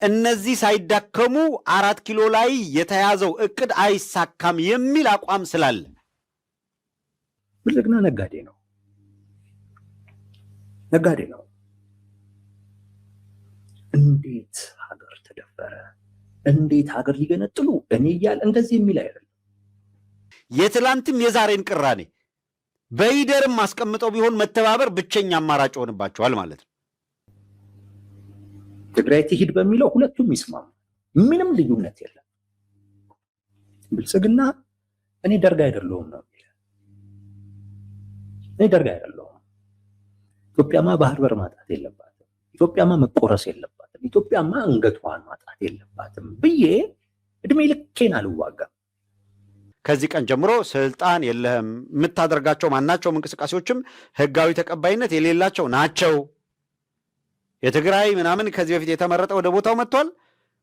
እነዚህ ሳይዳከሙ 4 ኪሎ ላይ የተያዘው እቅድ አይሳካም የሚል አቋም ስላለ ብልጽግና ነጋዴ ነው። እንዴት ሀገር ተደፈረ፣ እንዴት ሀገር ሊገነጥሉ እኔ እያለ እንደዚህ የሚል አይደለም። የትላንትም የዛሬን ቅራኔ በይደርም ማስቀምጠው ቢሆን መተባበር ብቸኛ አማራጭ ሆንባቸዋል ማለት ነው። ትግራይ ትሂድ በሚለው ሁለቱም ይስማሙ፣ ምንም ልዩነት የለም። ብልጽግና እኔ ደርግ አይደለሁም ነው የሚለው። እኔ ደርግ አይደለሁም። ኢትዮጵያማ ባህር በር ማጣት የለባትም። ኢትዮጵያማ መቆረስ የለባትም። ኢትዮጵያማ አንገቷን ማጣት የለባትም ብዬ እድሜ ልኬን አልዋጋም። ከዚህ ቀን ጀምሮ ስልጣን የለህም፣ የምታደርጋቸው ማናቸውም እንቅስቃሴዎችም ህጋዊ ተቀባይነት የሌላቸው ናቸው። የትግራይ ምናምን ከዚህ በፊት የተመረጠ ወደ ቦታው መጥቷል።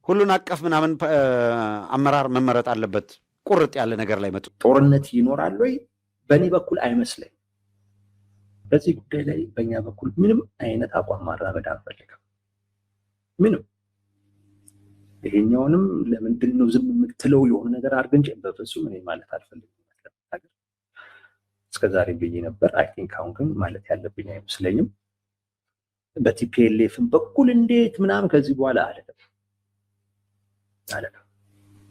ሁሉን አቀፍ ምናምን አመራር መመረጥ አለበት። ቁርጥ ያለ ነገር ላይ መጡ። ጦርነት ይኖራል ወይ? በእኔ በኩል አይመስለኝ። በዚህ ጉዳይ ላይ በእኛ በኩል ምንም አይነት አቋም ማራመድ አንፈልግም። ምንም ይሄኛውንም ለምንድን ነው ዝም የምትለው የሆነ ነገር አድርግ እንጂ በፍጹም እኔ ማለት አልፈልግም። እስከዛሬ ብዬ ነበር። አይ ቲንክ አሁን ግን ማለት ያለብኝ አይመስለኝም። በቲፒኤልኤፍም በኩል እንዴት ምናምን ከዚህ በኋላ አለለም።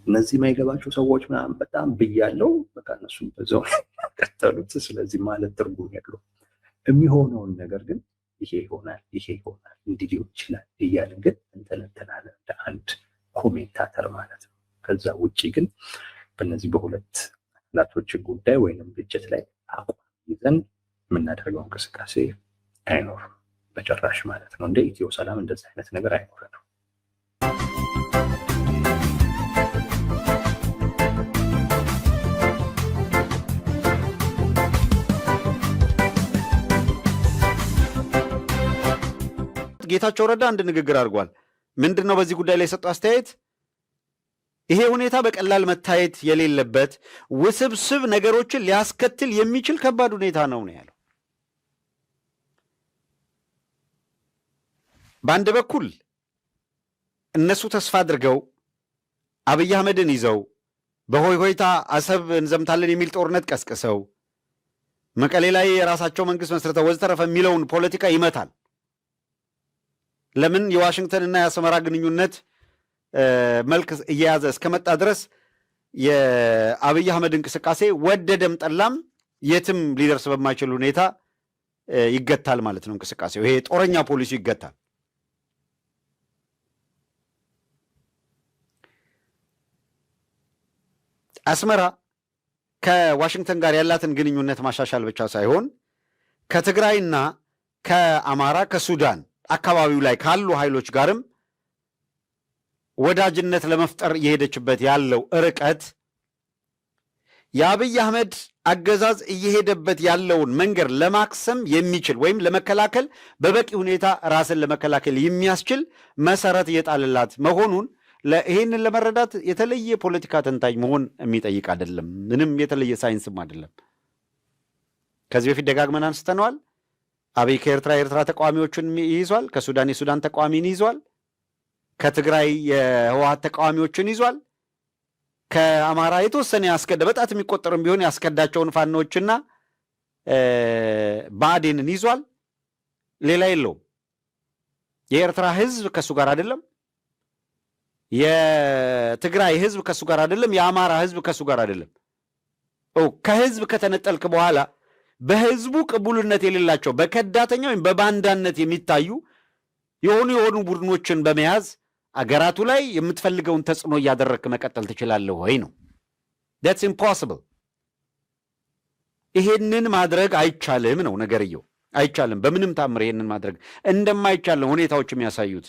እነዚህ የማይገባቸው ሰዎች ምናምን በጣም ብያለው። በቃ እነሱ በዛው ቀጠሉት። ስለዚህ ማለት ትርጉም የለውም። የሚሆነውን ነገር ግን ይሄ ይሆናል እንዲህ ሊሆን ይችላል እያልን ግን እንተነተናለን እንደ አንድ ኮሜንታተር ማለት ነው። ከዛ ውጪ ግን በእነዚህ በሁለት አካላቶች ጉዳይ ወይንም ግጭት ላይ አቋም ይዘን የምናደርገው እንቅስቃሴ አይኖርም በጭራሽ ማለት ነው። እንደ ኢትዮ ሰላም እንደዚህ አይነት ነገር አይኖርም። ጌታቸው ረዳ አንድ ንግግር አድርጓል። ምንድነው በዚህ ጉዳይ ላይ የሰጠው አስተያየት? ይሄ ሁኔታ በቀላል መታየት የሌለበት ውስብስብ ነገሮችን ሊያስከትል የሚችል ከባድ ሁኔታ ነው ያለው። በአንድ በኩል እነሱ ተስፋ አድርገው አብይ አህመድን ይዘው በሆይ ሆይታ አሰብ እንዘምታለን የሚል ጦርነት ቀስቅሰው መቀሌ ላይ የራሳቸው መንግስት መስርተው ወዘተረፈ የሚለውን ፖለቲካ ይመታል። ለምን የዋሽንግተንና የአስመራ ግንኙነት መልክ እየያዘ እስከመጣ ድረስ የአብይ አህመድ እንቅስቃሴ ወደደም ጠላም የትም ሊደርስ በማይችል ሁኔታ ይገታል ማለት ነው። እንቅስቃሴው ይሄ ጦረኛ ፖሊሲ ይገታል። አስመራ ከዋሽንግተን ጋር ያላትን ግንኙነት ማሻሻል ብቻ ሳይሆን ከትግራይና ከአማራ ከሱዳን አካባቢው ላይ ካሉ ኃይሎች ጋርም ወዳጅነት ለመፍጠር እየሄደችበት ያለው ርቀት የአብይ አህመድ አገዛዝ እየሄደበት ያለውን መንገድ ለማክሰም የሚችል ወይም ለመከላከል በበቂ ሁኔታ ራስን ለመከላከል የሚያስችል መሰረት እየጣለላት መሆኑን ይህንን ለመረዳት የተለየ ፖለቲካ ተንታኝ መሆን የሚጠይቅ አይደለም። ምንም የተለየ ሳይንስም አይደለም። ከዚህ በፊት ደጋግመን አንስተነዋል። አብይ ከኤርትራ የኤርትራ ተቃዋሚዎችን ይይዟል። ከሱዳን የሱዳን ተቃዋሚን ይዟል። ከትግራይ የህወሓት ተቃዋሚዎችን ይዟል። ከአማራ የተወሰነ በጣት የሚቆጠርም ቢሆን ያስከዳቸውን ፋኖችና ብአዴንን ይዟል። ሌላ የለውም። የኤርትራ ህዝብ ከሱ ጋር አይደለም። የትግራይ ህዝብ ከሱ ጋር አይደለም። የአማራ ህዝብ ከሱ ጋር አይደለም። ከህዝብ ከተነጠልክ በኋላ በህዝቡ ቅቡልነት የሌላቸው በከዳተኛ ወይም በባንዳነት የሚታዩ የሆኑ ቡድኖችን በመያዝ አገራቱ ላይ የምትፈልገውን ተጽዕኖ እያደረግክ መቀጠል ትችላለህ ወይ ነው። that's impossible። ይሄንን ማድረግ አይቻልም ነው ነገርየው። አይቻልም። በምንም ታምር ይሄንን ማድረግ እንደማይቻል ሁኔታዎች የሚያሳዩት።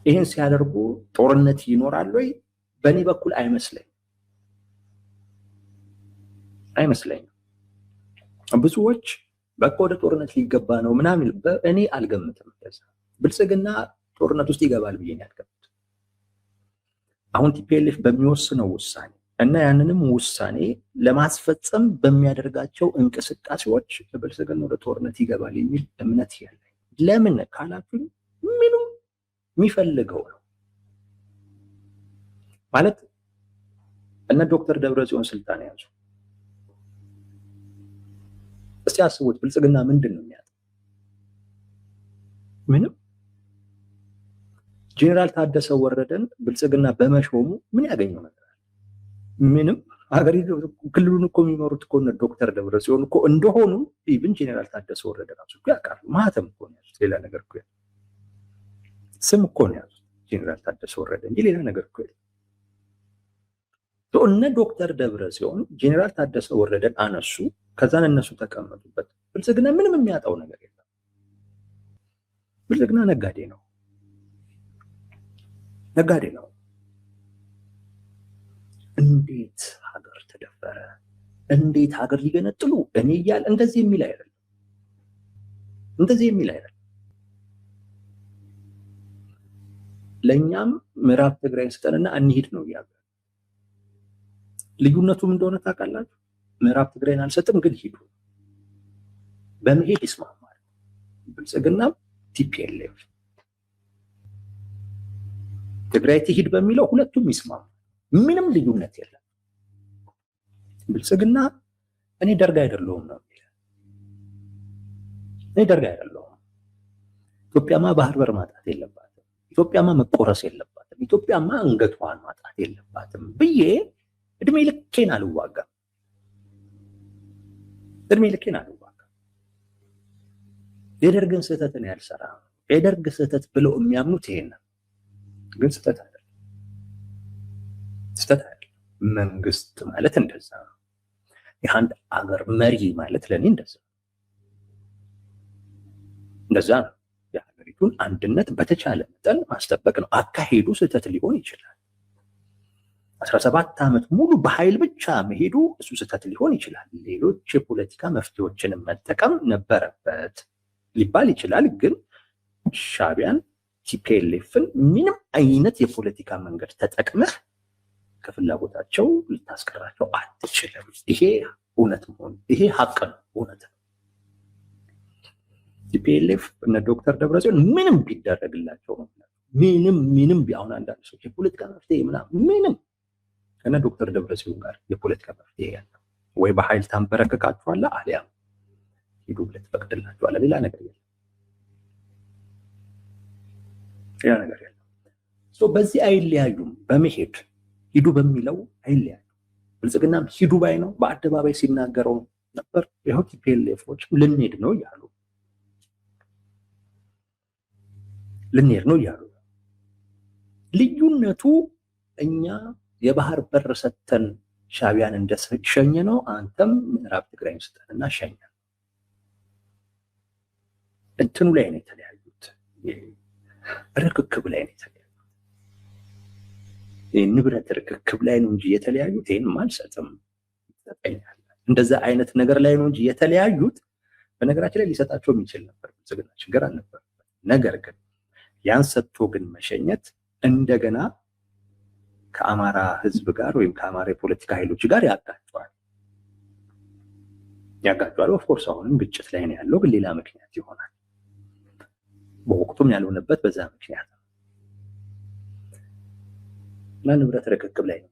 ይህን ሲያደርጉ ጦርነት ይኖራል ወይ? በእኔ በኩል አይመስለኝም። ብዙዎች በቃ ወደ ጦርነት ሊገባ ነው ምናምን፣ እኔ አልገምትም። ብልጽግና ጦርነት ውስጥ ይገባል ብዬ ነው ያልገምት። አሁን ቲፒኤልኤፍ በሚወስነው ውሳኔ እና ያንንም ውሳኔ ለማስፈጸም በሚያደርጋቸው እንቅስቃሴዎች ብልጽግና ወደ ጦርነት ይገባል የሚል እምነት ያለኝ። ለምን ካላችሁኝ ምንም የሚፈልገው ነው። ማለት እነ ዶክተር ደብረጽዮን ስልጣን ያዙ። እስቲ አስቡት፣ ብልጽግና ምንድን ነው የሚያጣው? ምንም። ጄኔራል ታደሰ ወረደን ብልጽግና በመሾሙ ምን ያገኘው ነገር አለ? ምንም። ሀገሪቱ ክልሉን እኮ የሚመሩት እኮ እነ ዶክተር ደብረጽዮን እኮ እንደሆኑ ኢቭን ጄኔራል ታደሰ ወረደ ራሱ እኮ ያውቃሉ። ማህተም እኮ ነው ያዙት፣ ሌላ ነገር እኮ ስም እኮ ነው ያዙት ጄኔራል ታደሰ ወረደ እንጂ ሌላ ነገር እኮ እነ ዶክተር ደብረጽዮን ጄኔራል ታደሰ ወረደን አነሱ፣ ከዛን እነሱ ተቀመጡበት። ብልጽግና ምንም የሚያጣው ነገር የለም። ብልጽግና ነጋዴ ነው፣ ነጋዴ ነው። እንዴት ሀገር ተደፈረ፣ እንዴት ሀገር ሊገነጥሉ እኔ እያለ እንደዚህ የሚል አይደለም፣ እንደዚህ የሚል አይደለም። ለእኛም ምዕራብ ትግራይን ስጠንና እንሂድ ነው እያለ ልዩነቱም እንደሆነ ታውቃላችሁ። ምዕራብ ትግራይን አልሰጥም ግን ሂዱ፣ በመሄድ ይስማማል። ብልጽግናም ቲፒኤልኤፍ ትግራይ ትሂድ በሚለው ሁለቱም ይስማማል። ምንም ልዩነት የለም። ብልጽግና እኔ ደርግ አይደለሁም ነው የሚለው። እኔ ደርግ አይደለሁም። ኢትዮጵያማ ባህር በር ማጣት የለባትም። ኢትዮጵያማ መቆረስ የለባትም። ኢትዮጵያማ አንገቷን ማጣት የለባትም ብዬ እድሜ ልኬን አልዋጋም። እድሜ ልኬን አልዋጋም። የደርግን ስህተትን ያልሰራ የደርግ ስህተት ብለው የሚያምኑት ይሄን ግን ስህተት አይደለም። ስህተት አይደለም። መንግስት ማለት እንደዛ ነው። የአንድ አገር መሪ ማለት ለእኔ እንደዛ ነው። እንደዛ ነው። የሀገሪቱን አንድነት በተቻለ መጠን ማስጠበቅ ነው። አካሄዱ ስህተት ሊሆን ይችላል። 17 ዓመት ሙሉ በኃይል ብቻ መሄዱ እሱ ስህተት ሊሆን ይችላል። ሌሎች የፖለቲካ መፍትሄዎችን መጠቀም ነበረበት ሊባል ይችላል። ግን ሻዕቢያን ቲፒኤልኤፍን ምንም አይነት የፖለቲካ መንገድ ተጠቅመህ ከፍላጎታቸው ልታስቀራቸው አትችልም። ይሄ እውነት መሆን ይሄ ሀቅ ነው፣ እውነት ነው። ቲፒኤልኤፍ እነ ዶክተር ደብረጽዮን ምንም ቢደረግላቸው ነው ምንም አሁን አንዳንድ ሰዎች የፖለቲካ መፍትሄ ምናምን ምንም ከነ ዶክተር ደብረጽዮን ጋር የፖለቲካ መፍትሄ ያለው ወይ በኃይል ታንበረከካቸዋለህ አሊያም ሂዱ ብለህ ትፈቅድላቸዋለህ። ሌላ ነገር የለም። ሌላ ነገር የለም። በዚህ አይለያዩም። በመሄድ ሂዱ በሚለው አይለያዩም። ብልጽግናም ሂዱ ባይ ነው። በአደባባይ ሲናገረው ነበር። ይኸው ቲፒኤልኤፎች ልንሄድ ነው እያሉ ልዩነቱ እኛ የባህር በር ሰተን ሻዕቢያን እንደሸኘ ነው። አንተም ምዕራብ ትግራይን ስጠንና ሸኘ። እንትኑ ላይ ነው የተለያዩት። ርክክብ ላይ ነው የተለያዩት። ንብረት ርክክብ ላይ ነው እንጂ የተለያዩት ይህን አልሰጥም ይሰጠኛል እንደዛ አይነት ነገር ላይ ነው እንጂ የተለያዩት። በነገራችን ላይ ሊሰጣቸው የሚችል ነበር፣ ብልጽግና ችግር አልነበር። ነገር ግን ያን ሰጥቶ ግን መሸኘት እንደገና ከአማራ ህዝብ ጋር ወይም ከአማራ የፖለቲካ ኃይሎች ጋር ያጋጫል። ኦፍኮርስ አሁንም ግጭት ላይ ነው ያለው፣ ግን ሌላ ምክንያት ይሆናል። በወቅቱም ያልሆነበት በዛ ምክንያት ነው እና ንብረት ርክክብ ላይ ነው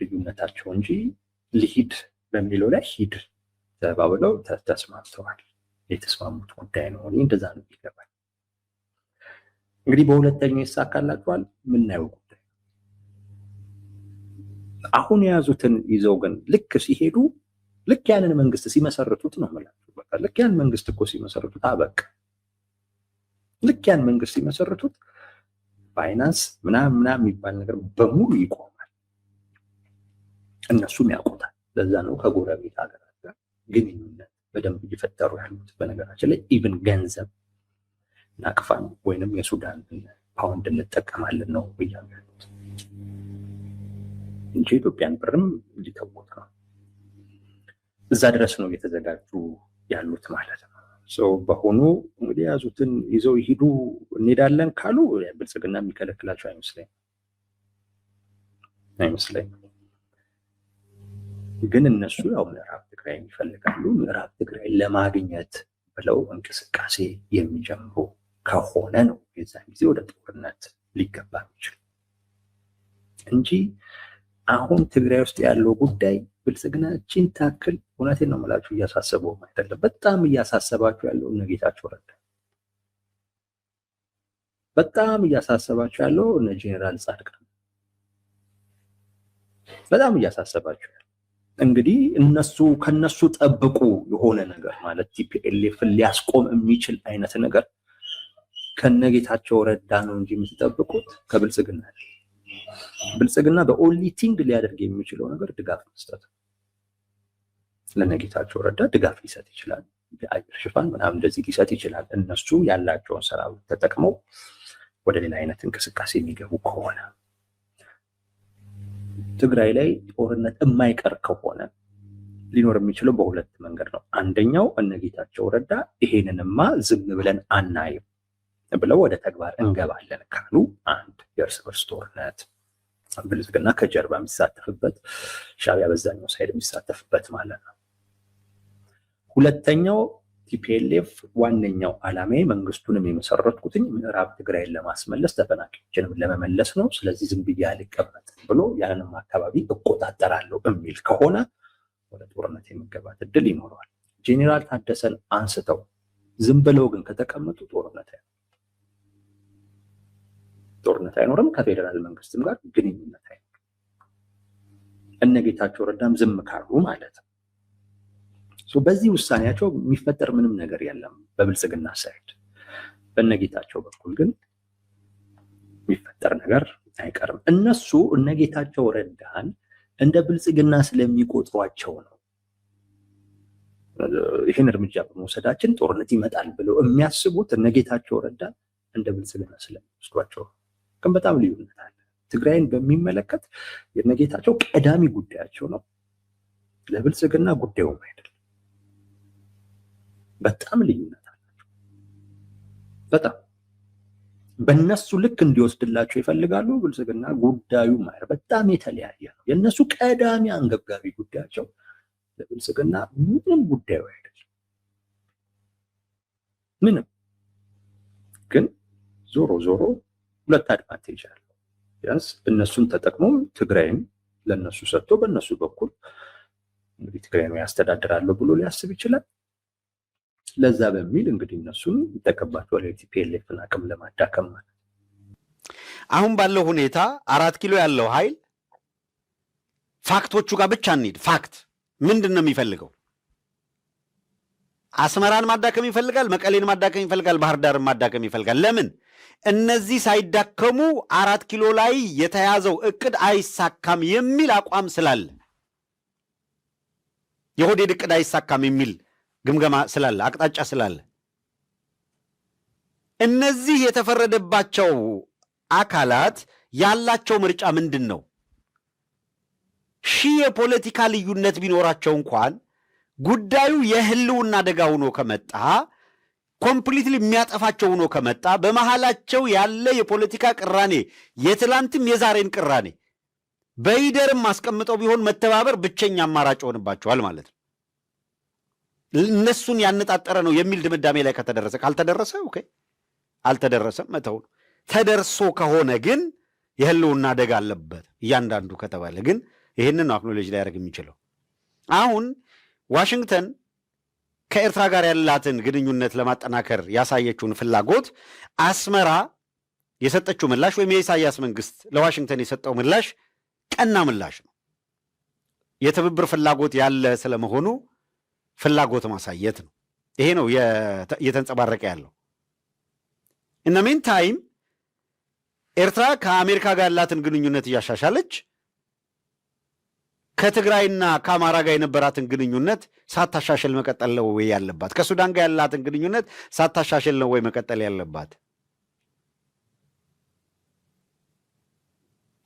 ልዩነታቸው እንጂ ልሂድ በሚለው ላይ ሂድ ተባብለው ተስማምተዋል። የተስማሙት ጉዳይ ነው። እኔ እንደዛ ነው ይገባል። እንግዲህ በሁለተኛው ይሳካላቸዋል የምናየው ጉዳይ። አሁን የያዙትን ይዘው ግን ልክ ሲሄዱ ልክ ያንን መንግስት ሲመሰርቱት ነው የምላችሁ። በቃ ልክ ያን መንግስት እኮ ሲመሰርቱት አበቃ። ልክ ያን መንግስት ሲመሰርቱት ፋይናንስ ምናምን የሚባል ነገር በሙሉ ይቆማል። እነሱም ያውቁታል። ለዛ ነው ከጎረቤት ሀገራት ጋር ግንኙነት በደንብ እየፈጠሩ ያሉት። በነገራችን ላይ ኢቭን ገንዘብ ናቅፋን ወይንም የሱዳን ፓውንድ እንጠቀማለን ነው እያሉ ያሉት እንጂ ኢትዮጵያን ብርም ሊተውት ነው። እዛ ድረስ ነው እየተዘጋጁ ያሉት ማለት ነው። በሆኑ እንግዲህ የያዙትን ይዘው ይሄዱ እንሄዳለን ካሉ ብልጽግና የሚከለክላቸው አይመስለኝም። ግን እነሱ ያው ምዕራብ ትግራይ ይፈልጋሉ። ምዕራብ ትግራይ ለማግኘት ብለው እንቅስቃሴ የሚጀምሩ ከሆነ ነው የዛን ጊዜ ወደ ጦርነት ሊገባ የሚችል። እንጂ አሁን ትግራይ ውስጥ ያለው ጉዳይ ብልጽግናችን ታክል እውነቴን ነው የምላችሁ እያሳሰበው አይደለም። በጣም እያሳሰባችሁ ያለው እነ ጌታቸው ረዳ፣ በጣም እያሳሰባችሁ ያለው እነ ጄኔራል ጻድቃን፣ በጣም እያሳሰባችሁ ያለው እንግዲህ ከነሱ ጠብቁ የሆነ ነገር ማለት ቲፒኤልኤፍን ሊያስቆም የሚችል አይነት ነገር ከነጌታቸው ረዳ ነው እንጂ የምትጠብቁት ከብልጽግና። ብልጽግና በኦንሊ ቲንግ ሊያደርግ የሚችለው ነገር ድጋፍ መስጠት። ለነጌታቸው ረዳ ድጋፍ ሊሰጥ ይችላል፣ የአየር ሽፋን ምናምን እንደዚህ ሊሰጥ ይችላል። እነሱ ያላቸውን ሰራዊት ተጠቅመው ወደ ሌላ አይነት እንቅስቃሴ የሚገቡ ከሆነ ትግራይ ላይ ጦርነት የማይቀር ከሆነ ሊኖር የሚችለው በሁለት መንገድ ነው። አንደኛው እነጌታቸው ረዳ ይሄንንማ ዝም ብለን አናይም ብለው ወደ ተግባር እንገባለን ካሉ አንድ የእርስ በርስ ጦርነት ብልጽግና ከጀርባ የሚሳተፍበት፣ ሻዕቢያ በዛኛው ሳይድ የሚሳተፍበት ማለት ነው። ሁለተኛው ቲፒኤልኤፍ ዋነኛው ዓላማዬ መንግስቱንም የመሰረትኩትኝ ምዕራብ ትግራይን ለማስመለስ ተፈናቃዮችንም ለመመለስ ነው፣ ስለዚህ ዝም ብዬ አልቀመጥም ብሎ ያንንም አካባቢ እቆጣጠራለሁ የሚል ከሆነ ወደ ጦርነት የመገባት እድል ይኖረዋል። ጄኔራል ታደሰን አንስተው ዝም ብለው ግን ከተቀመጡ ጦርነት አይኖርም። ከፌዴራል መንግስትም ጋር ግንኙነት አይኖርም። እነጌታቸው ረዳም ዝም ካሉ ማለት ነው። በዚህ ውሳኔያቸው የሚፈጠር ምንም ነገር የለም በብልጽግና ሳይድ። በእነጌታቸው በኩል ግን የሚፈጠር ነገር አይቀርም። እነሱ እነጌታቸው ረዳን እንደ ብልጽግና ስለሚቆጥሯቸው ነው ይህን እርምጃ በመውሰዳችን ጦርነት ይመጣል ብለው የሚያስቡት። እነጌታቸው ረዳን እንደ ብልጽግና ስለሚወስዷቸው ግን በጣም ልዩነት አለ። ትግራይን በሚመለከት የነጌታቸው ቀዳሚ ጉዳያቸው ነው፣ ለብልጽግና ጉዳዩም አይደለም። በጣም ልዩነት አላቸው። በጣም በእነሱ ልክ እንዲወስድላቸው ይፈልጋሉ። ብልጽግና ጉዳዩ ማለት በጣም የተለያየ ነው። የእነሱ ቀዳሚ አንገብጋቢ ጉዳያቸው ለብልጽግና ምንም ጉዳዩ አይደለም። ምንም ግን ዞሮ ዞሮ ሁለት አድቫንቴጅ አለው። ቢያንስ እነሱን ተጠቅሞም ትግራይን ለነሱ ሰጥቶ በእነሱ በኩል እንግዲህ ትግራይን ያስተዳድራለሁ ብሎ ሊያስብ ይችላል። ለዛ በሚል እንግዲህ እነሱን ይጠቀምባቸዋል፣ የቲፒኤልኤፍን አቅም ለማዳከም ማለት። አሁን ባለው ሁኔታ 4 ኪሎ ያለው ኃይል ፋክቶቹ ጋር ብቻ እንሂድ። ፋክት ምንድን ነው የሚፈልገው? አስመራን ማዳከም ይፈልጋል፣ መቀሌን ማዳከም ይፈልጋል፣ ባህር ዳርን ማዳከም ይፈልጋል። ለምን? እነዚህ ሳይዳከሙ 4 ኪሎ ላይ የተያዘው እቅድ አይሳካም የሚል አቋም ስላለ፣ የኦህዴድ እቅድ አይሳካም የሚል ግምገማ ስላለ፣ አቅጣጫ ስላለ፣ እነዚህ የተፈረደባቸው አካላት ያላቸው ምርጫ ምንድን ነው? ሺህ የፖለቲካ ልዩነት ቢኖራቸው እንኳን ጉዳዩ የህልውና አደጋ ሆኖ ከመጣ፣ ኮምፕሊትሊ የሚያጠፋቸው ሆኖ ከመጣ፣ በመሃላቸው ያለ የፖለቲካ ቅራኔ የትላንትም የዛሬን ቅራኔ በይደርም አስቀምጠው ቢሆን መተባበር ብቸኛ አማራጭ ሆንባቸዋል ማለት ነው። እነሱን ያነጣጠረ ነው የሚል ድምዳሜ ላይ ከተደረሰ፣ ካልተደረሰ ኦኬ አልተደረሰም መተው ነው። ተደርሶ ከሆነ ግን የህልውና አደጋ አለበት እያንዳንዱ ከተባለ ግን ይህንን ነው አክኖሎጂ ላይ ያደርግ የሚችለው። አሁን ዋሽንግተን ከኤርትራ ጋር ያላትን ግንኙነት ለማጠናከር ያሳየችውን ፍላጎት አስመራ የሰጠችው ምላሽ ወይም የኢሳያስ መንግስት ለዋሽንግተን የሰጠው ምላሽ ቀና ምላሽ ነው። የትብብር ፍላጎት ያለ ስለመሆኑ ፍላጎት ማሳየት ነው። ይሄ ነው እየተንጸባረቀ ያለው። እነ ሜን ታይም ኤርትራ ከአሜሪካ ጋር ያላትን ግንኙነት እያሻሻለች ከትግራይና ከአማራ ጋር የነበራትን ግንኙነት ሳታሻሽል መቀጠል ነው ወይ ያለባት? ከሱዳን ጋር ያላትን ግንኙነት ሳታሻሽል ነው ወይ መቀጠል ያለባት?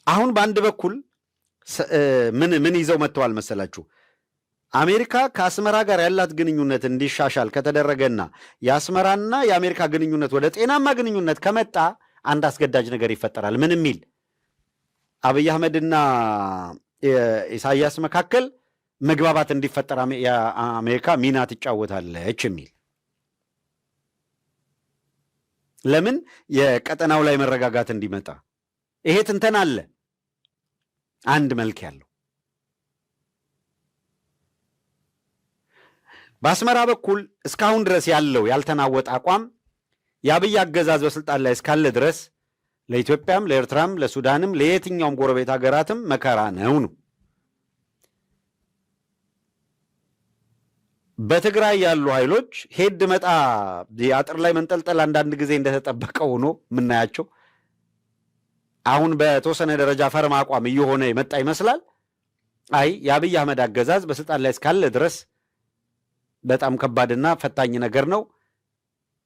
አሁን በአንድ በኩል ምን ይዘው መጥተዋል መሰላችሁ? አሜሪካ ከአስመራ ጋር ያላት ግንኙነት እንዲሻሻል ከተደረገና የአስመራና የአሜሪካ ግንኙነት ወደ ጤናማ ግንኙነት ከመጣ አንድ አስገዳጅ ነገር ይፈጠራል። ምን የሚል? አብይ አህመድና ኢሳያስ መካከል መግባባት እንዲፈጠር የአሜሪካ ሚና ትጫወታለች የሚል። ለምን? የቀጠናው ላይ መረጋጋት እንዲመጣ። ይሄ ትንተና አለ። አንድ መልክ ያለው። በአስመራ በኩል እስካሁን ድረስ ያለው ያልተናወጠ አቋም የአብይ አገዛዝ በስልጣን ላይ እስካለ ድረስ ለኢትዮጵያም፣ ለኤርትራም፣ ለሱዳንም ለየትኛውም ጎረቤት ሀገራትም መከራ ነው ነው። በትግራይ ያሉ ኃይሎች ሄድ መጣ የአጥር ላይ መንጠልጠል አንዳንድ ጊዜ እንደተጠበቀ ሆኖ የምናያቸው አሁን በተወሰነ ደረጃ ፈርም አቋም እየሆነ የመጣ ይመስላል። አይ የአብይ አህመድ አገዛዝ በስልጣን ላይ እስካለ ድረስ በጣም ከባድና ፈታኝ ነገር ነው።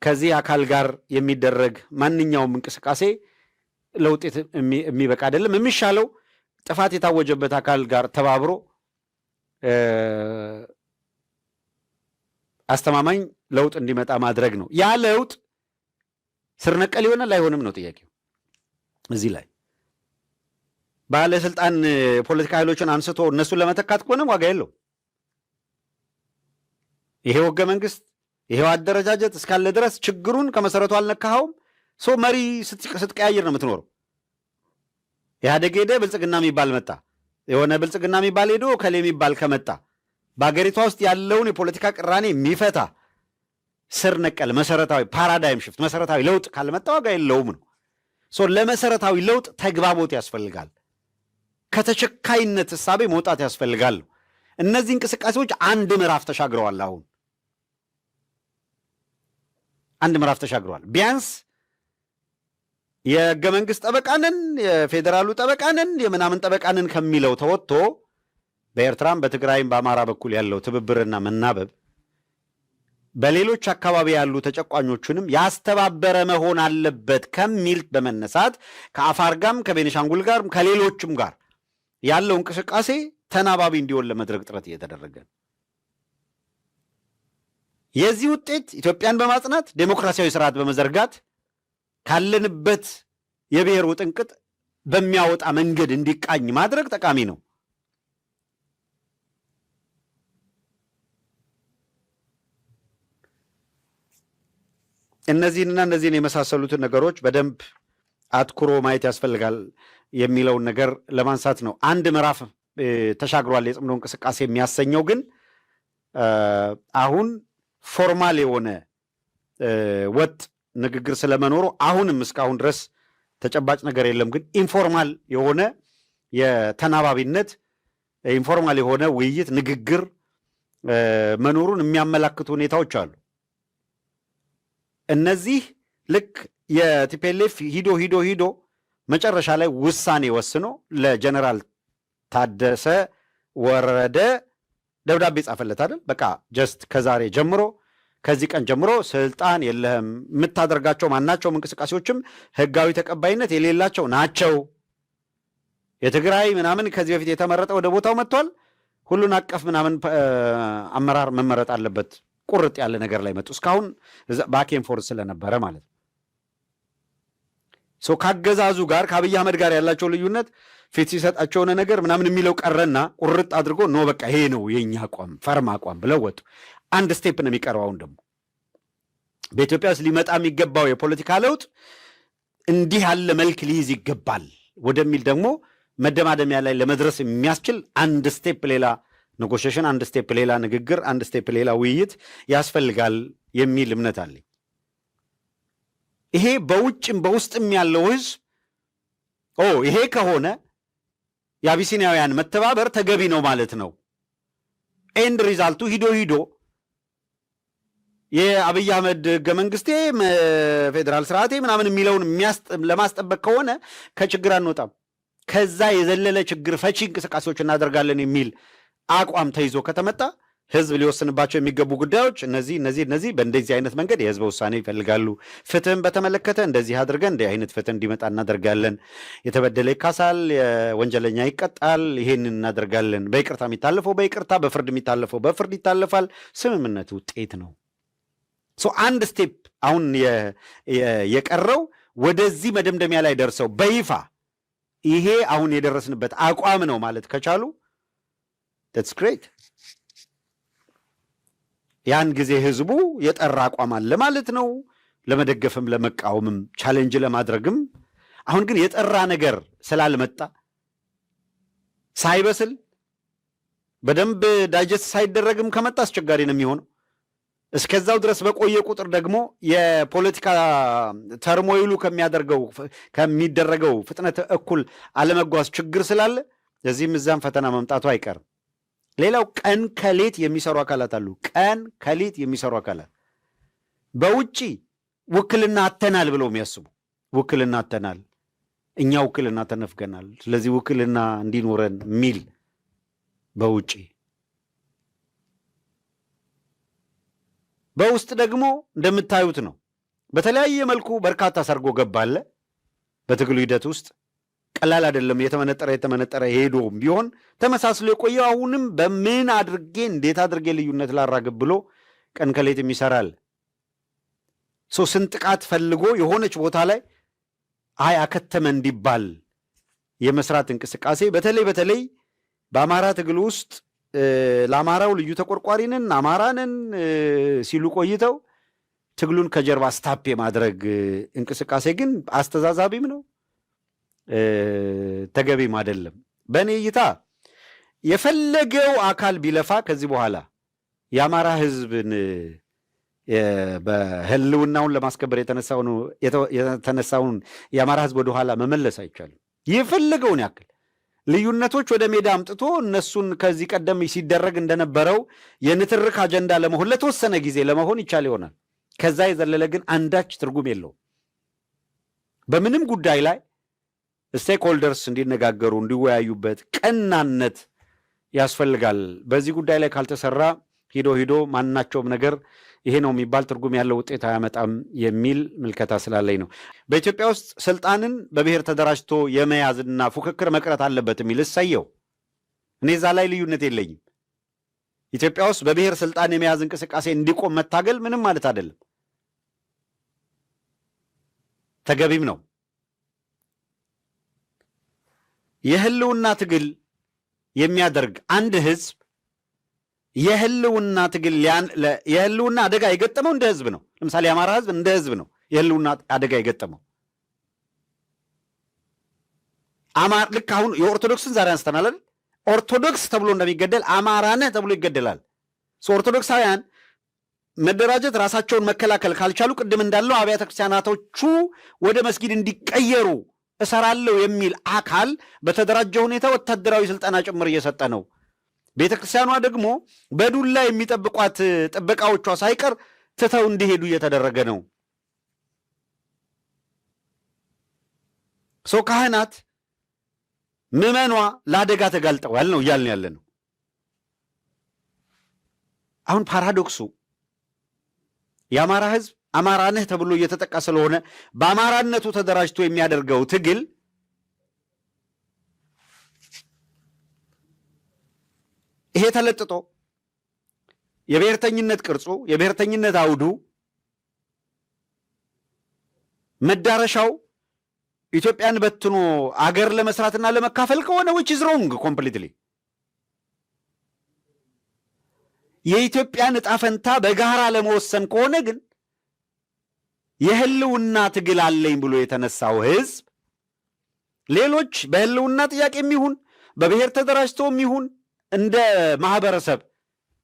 ከዚህ አካል ጋር የሚደረግ ማንኛውም እንቅስቃሴ ለውጤት የሚበቃ አይደለም። የሚሻለው ጥፋት የታወጀበት አካል ጋር ተባብሮ አስተማማኝ ለውጥ እንዲመጣ ማድረግ ነው። ያ ለውጥ ስር ነቀል ይሆናል አይሆንም ነው ጥያቄው። እዚህ ላይ ባለስልጣን ፖለቲካ ኃይሎችን አንስቶ እነሱን ለመተካት ከሆነም ዋጋ የለው። ይሄው ህገ መንግስት ይሄው አደረጃጀት እስካለ ድረስ ችግሩን ከመሰረቱ አልነካኸውም። ሰው መሪ ስትቀያየር ነው የምትኖረው። ኢህአዴግ ሄደ፣ ብልጽግና የሚባል መጣ። የሆነ ብልጽግና የሚባል ሄዶ ከሌ የሚባል ከመጣ በሀገሪቷ ውስጥ ያለውን የፖለቲካ ቅራኔ የሚፈታ ስር ነቀል መሰረታዊ ፓራዳይም ሽፍት መሰረታዊ ለውጥ ካልመጣ ዋጋ የለውም ነው። ለመሰረታዊ ለውጥ ተግባቦት ያስፈልጋል። ከተቸካይነት እሳቤ መውጣት ያስፈልጋል። እነዚህ እንቅስቃሴዎች አንድ ምዕራፍ ተሻግረዋል። አሁን አንድ ምዕራፍ ተሻግረዋል። ቢያንስ የህገ መንግስት ጠበቃንን የፌዴራሉ ጠበቃንን የምናምን ጠበቃንን ከሚለው ተወጥቶ በኤርትራም በትግራይም በአማራ በኩል ያለው ትብብርና መናበብ በሌሎች አካባቢ ያሉ ተጨቋኞቹንም ያስተባበረ መሆን አለበት ከሚል በመነሳት ከአፋር ጋርም ከቤኒሻንጉል ጋርም ከሌሎችም ጋር ያለው እንቅስቃሴ ተናባቢ እንዲሆን ለመድረግ ጥረት እየተደረገ ነው። የዚህ ውጤት ኢትዮጵያን በማጽናት ዴሞክራሲያዊ ስርዓት በመዘርጋት ካለንበት የብሔር ውጥንቅጥ በሚያወጣ መንገድ እንዲቃኝ ማድረግ ጠቃሚ ነው። እነዚህንና እነዚህን የመሳሰሉትን ነገሮች በደንብ አትኩሮ ማየት ያስፈልጋል የሚለውን ነገር ለማንሳት ነው። አንድ ምዕራፍ ተሻግሯል የጽምዶ እንቅስቃሴ የሚያሰኘው ግን አሁን ፎርማል የሆነ ወጥ ንግግር ስለመኖሩ አሁንም እስካሁን ድረስ ተጨባጭ ነገር የለም። ግን ኢንፎርማል የሆነ የተናባቢነት ኢንፎርማል የሆነ ውይይት ንግግር መኖሩን የሚያመላክቱ ሁኔታዎች አሉ። እነዚህ ልክ የቲፒኤልኤፍ ሂዶ መጨረሻ ላይ ውሳኔ ወስኖ ለጀነራል ታደሰ ወረደ ደብዳቤ ጻፈለት አይደል? በቃ ጀስት ከዛሬ ጀምሮ ከዚህ ቀን ጀምሮ ስልጣን የለህም፣ የምታደርጋቸው ማናቸውም እንቅስቃሴዎችም ህጋዊ ተቀባይነት የሌላቸው ናቸው። የትግራይ ምናምን ከዚህ በፊት የተመረጠ ወደ ቦታው መጥቷል። ሁሉን አቀፍ ምናምን አመራር መመረጥ አለበት። ቁርጥ ያለ ነገር ላይ መጡ። እስካሁን ባኬን ፎርስ ስለነበረ ማለት ነው። ካገዛዙ ጋር ከአብይ አህመድ ጋር ያላቸው ልዩነት ፊት ሲሰጣቸው የሆነ ነገር ምናምን የሚለው ቀረና ቁርጥ አድርጎ ኖ በቃ ይሄ ነው የኛ አቋም ፈርም አቋም ብለው ወጡ። አንድ ስቴፕ ነው የሚቀረው። አሁን ደግሞ በኢትዮጵያ ውስጥ ሊመጣ የሚገባው የፖለቲካ ለውጥ እንዲህ ያለ መልክ ሊይዝ ይገባል ወደሚል ደግሞ መደማደሚያ ላይ ለመድረስ የሚያስችል አንድ ስቴፕ ሌላ ኔጎሽዬሽን፣ አንድ ስቴፕ ሌላ ንግግር፣ አንድ ስቴፕ ሌላ ውይይት ያስፈልጋል የሚል እምነት አለኝ። ይሄ በውጭም በውስጥም ያለው ህዝብ ይሄ ከሆነ የአቢሲኒያውያን መተባበር ተገቢ ነው ማለት ነው። ኤንድ ሪዛልቱ ሂዶ የአብይ አህመድ ህገ መንግስቴ ፌዴራል ስርዓቴ ምናምን የሚለውን ለማስጠበቅ ከሆነ ከችግር አንወጣም። ከዛ የዘለለ ችግር ፈቺ እንቅስቃሴዎች እናደርጋለን የሚል አቋም ተይዞ ከተመጣ ህዝብ ሊወስንባቸው የሚገቡ ጉዳዮች እነዚህ በእንደዚህ አይነት መንገድ የህዝበ ውሳኔ ይፈልጋሉ። ፍትህን በተመለከተ እንደዚህ አድርገን እንዲህ አይነት ፍትህ እንዲመጣ እናደርጋለን። የተበደለ ይካሳል፣ ወንጀለኛ ይቀጣል። ይሄንን እናደርጋለን። በይቅርታ የሚታለፈው በይቅርታ፣ በፍርድ የሚታለፈው በፍርድ ይታለፋል። ስምምነት ውጤት ነው። አንድ ስቴፕ አሁን የቀረው ወደዚህ መደምደሚያ ላይ ደርሰው በይፋ ይሄ አሁን የደረስንበት አቋም ነው ማለት ከቻሉ that's great። ያን ጊዜ ህዝቡ የጠራ አቋም አለ ማለት ነው። ለመደገፍም ለመቃወምም ቻሌንጅ ለማድረግም። አሁን ግን የጠራ ነገር ስላልመጣ ሳይበስል በደንብ ዳይጀስት ሳይደረግም ከመጣ አስቸጋሪ ነው የሚሆነው። እስከዛው ድረስ በቆየ ቁጥር ደግሞ የፖለቲካ ተርሞይሉ ከሚደረገው ፍጥነት እኩል አለመጓዝ ችግር ስላለ እዚህም እዛም ፈተና መምጣቱ አይቀርም። ሌላው ቀን ከሌት የሚሰሩ አካላት አሉ። ቀን ከሌት የሚሰሩ አካላት በውጪ ውክልና አተናል ብለው የሚያስቡ ውክልና አተናል፣ እኛ ውክልና ተነፍገናል፣ ስለዚህ ውክልና እንዲኖረን ሚል በውጪ በውስጥ ደግሞ እንደምታዩት ነው። በተለያየ መልኩ በርካታ ሰርጎ ገባለ በትግሉ ሂደት ውስጥ ቀላል አይደለም። የተመነጠረ ሄዶም ቢሆን ተመሳስሎ የቆየው አሁንም በምን አድርጌ እንዴት አድርጌ ልዩነት ላራግብ ብሎ ቀን ከሌትም ይሰራል። ስንጥቃት ፈልጎ የሆነች ቦታ ላይ አከተመ እንዲባል የመስራት እንቅስቃሴ በተለይ በአማራ ትግል ውስጥ ለአማራው ልዩ ተቆርቋሪንን አማራንን ሲሉ ቆይተው ትግሉን ከጀርባ ስታፕ የማድረግ እንቅስቃሴ ግን አስተዛዛቢም ነው፣ ተገቢም አይደለም። በእኔ እይታ የፈለገው አካል ቢለፋ ከዚህ በኋላ የአማራ ሕዝብን በህልውናውን ለማስከበር የተነሳውን የአማራ ሕዝብ ወደኋላ መመለስ አይቻልም። የፈለገውን ያክል ልዩነቶች ወደ ሜዳ አምጥቶ እነሱን ከዚህ ቀደም ሲደረግ እንደነበረው የንትርክ አጀንዳ ለመሆን ለተወሰነ ጊዜ ለመሆን ይቻል ይሆናል። ከዛ የዘለለ ግን አንዳች ትርጉም የለውም። በምንም ጉዳይ ላይ ስቴክሆልደርስ እንዲነጋገሩ እንዲወያዩበት ቀናነት ያስፈልጋል። በዚህ ጉዳይ ላይ ካልተሰራ ሂዶ ማናቸውም ነገር ይሄ ነው የሚባል ትርጉም ያለው ውጤት አያመጣም የሚል ምልከታ ስላለኝ ነው። በኢትዮጵያ ውስጥ ስልጣንን በብሔር ተደራጅቶ የመያዝና ፉክክር መቅረት አለበት የሚል እሰየው። እኔ እዛ ላይ ልዩነት የለኝም። ኢትዮጵያ ውስጥ በብሔር ስልጣን የመያዝ እንቅስቃሴ እንዲቆም መታገል ምንም ማለት አይደለም፣ ተገቢም ነው። የህልውና ትግል የሚያደርግ አንድ ህዝብ የህልውና አደጋ የገጠመው እንደ ህዝብ ነው። ለምሳሌ የአማራ ህዝብ እንደ ህዝብ ነው የህልውና አደጋ የገጠመው። ልክ አሁን የኦርቶዶክስን ዛሬ አንስተናል። ኦርቶዶክስ ተብሎ እንደሚገደል አማራ ነህ ተብሎ ይገደላል። ኦርቶዶክሳውያን መደራጀት፣ ራሳቸውን መከላከል ካልቻሉ ቅድም እንዳለው አብያተ ክርስቲያናቶቹ ወደ መስጊድ እንዲቀየሩ እሰራለሁ የሚል አካል በተደራጀ ሁኔታ ወታደራዊ ስልጠና ጭምር እየሰጠ ነው። ቤተ ክርስቲያኗ ደግሞ በዱላ የሚጠብቋት ጥበቃዎቿ ሳይቀር ትተው እንዲሄዱ እየተደረገ ነው። ካህናት ምዕመኗ ለአደጋ ተጋልጠዋል ነው እያልን ያለ ነው። አሁን ፓራዶክሱ የአማራ ህዝብ አማራ ነህ ተብሎ እየተጠቃ ስለሆነ በአማራነቱ ተደራጅቶ የሚያደርገው ትግል ይሄ ተለጥጦ የብሔርተኝነት ቅርጹ የብሔርተኝነት አውዱ መዳረሻው ኢትዮጵያን በትኖ አገር ለመስራትና ለመካፈል ከሆነ which is wrong completely። የኢትዮጵያን ዕጣ ፈንታ በጋራ ለመወሰን ከሆነ ግን የህልውና ትግል አለኝ ብሎ የተነሳው ህዝብ ሌሎች በህልውና ጥያቄ የሚሆን በብሔር ተደራጅተው የሚሆን እንደ ማህበረሰብ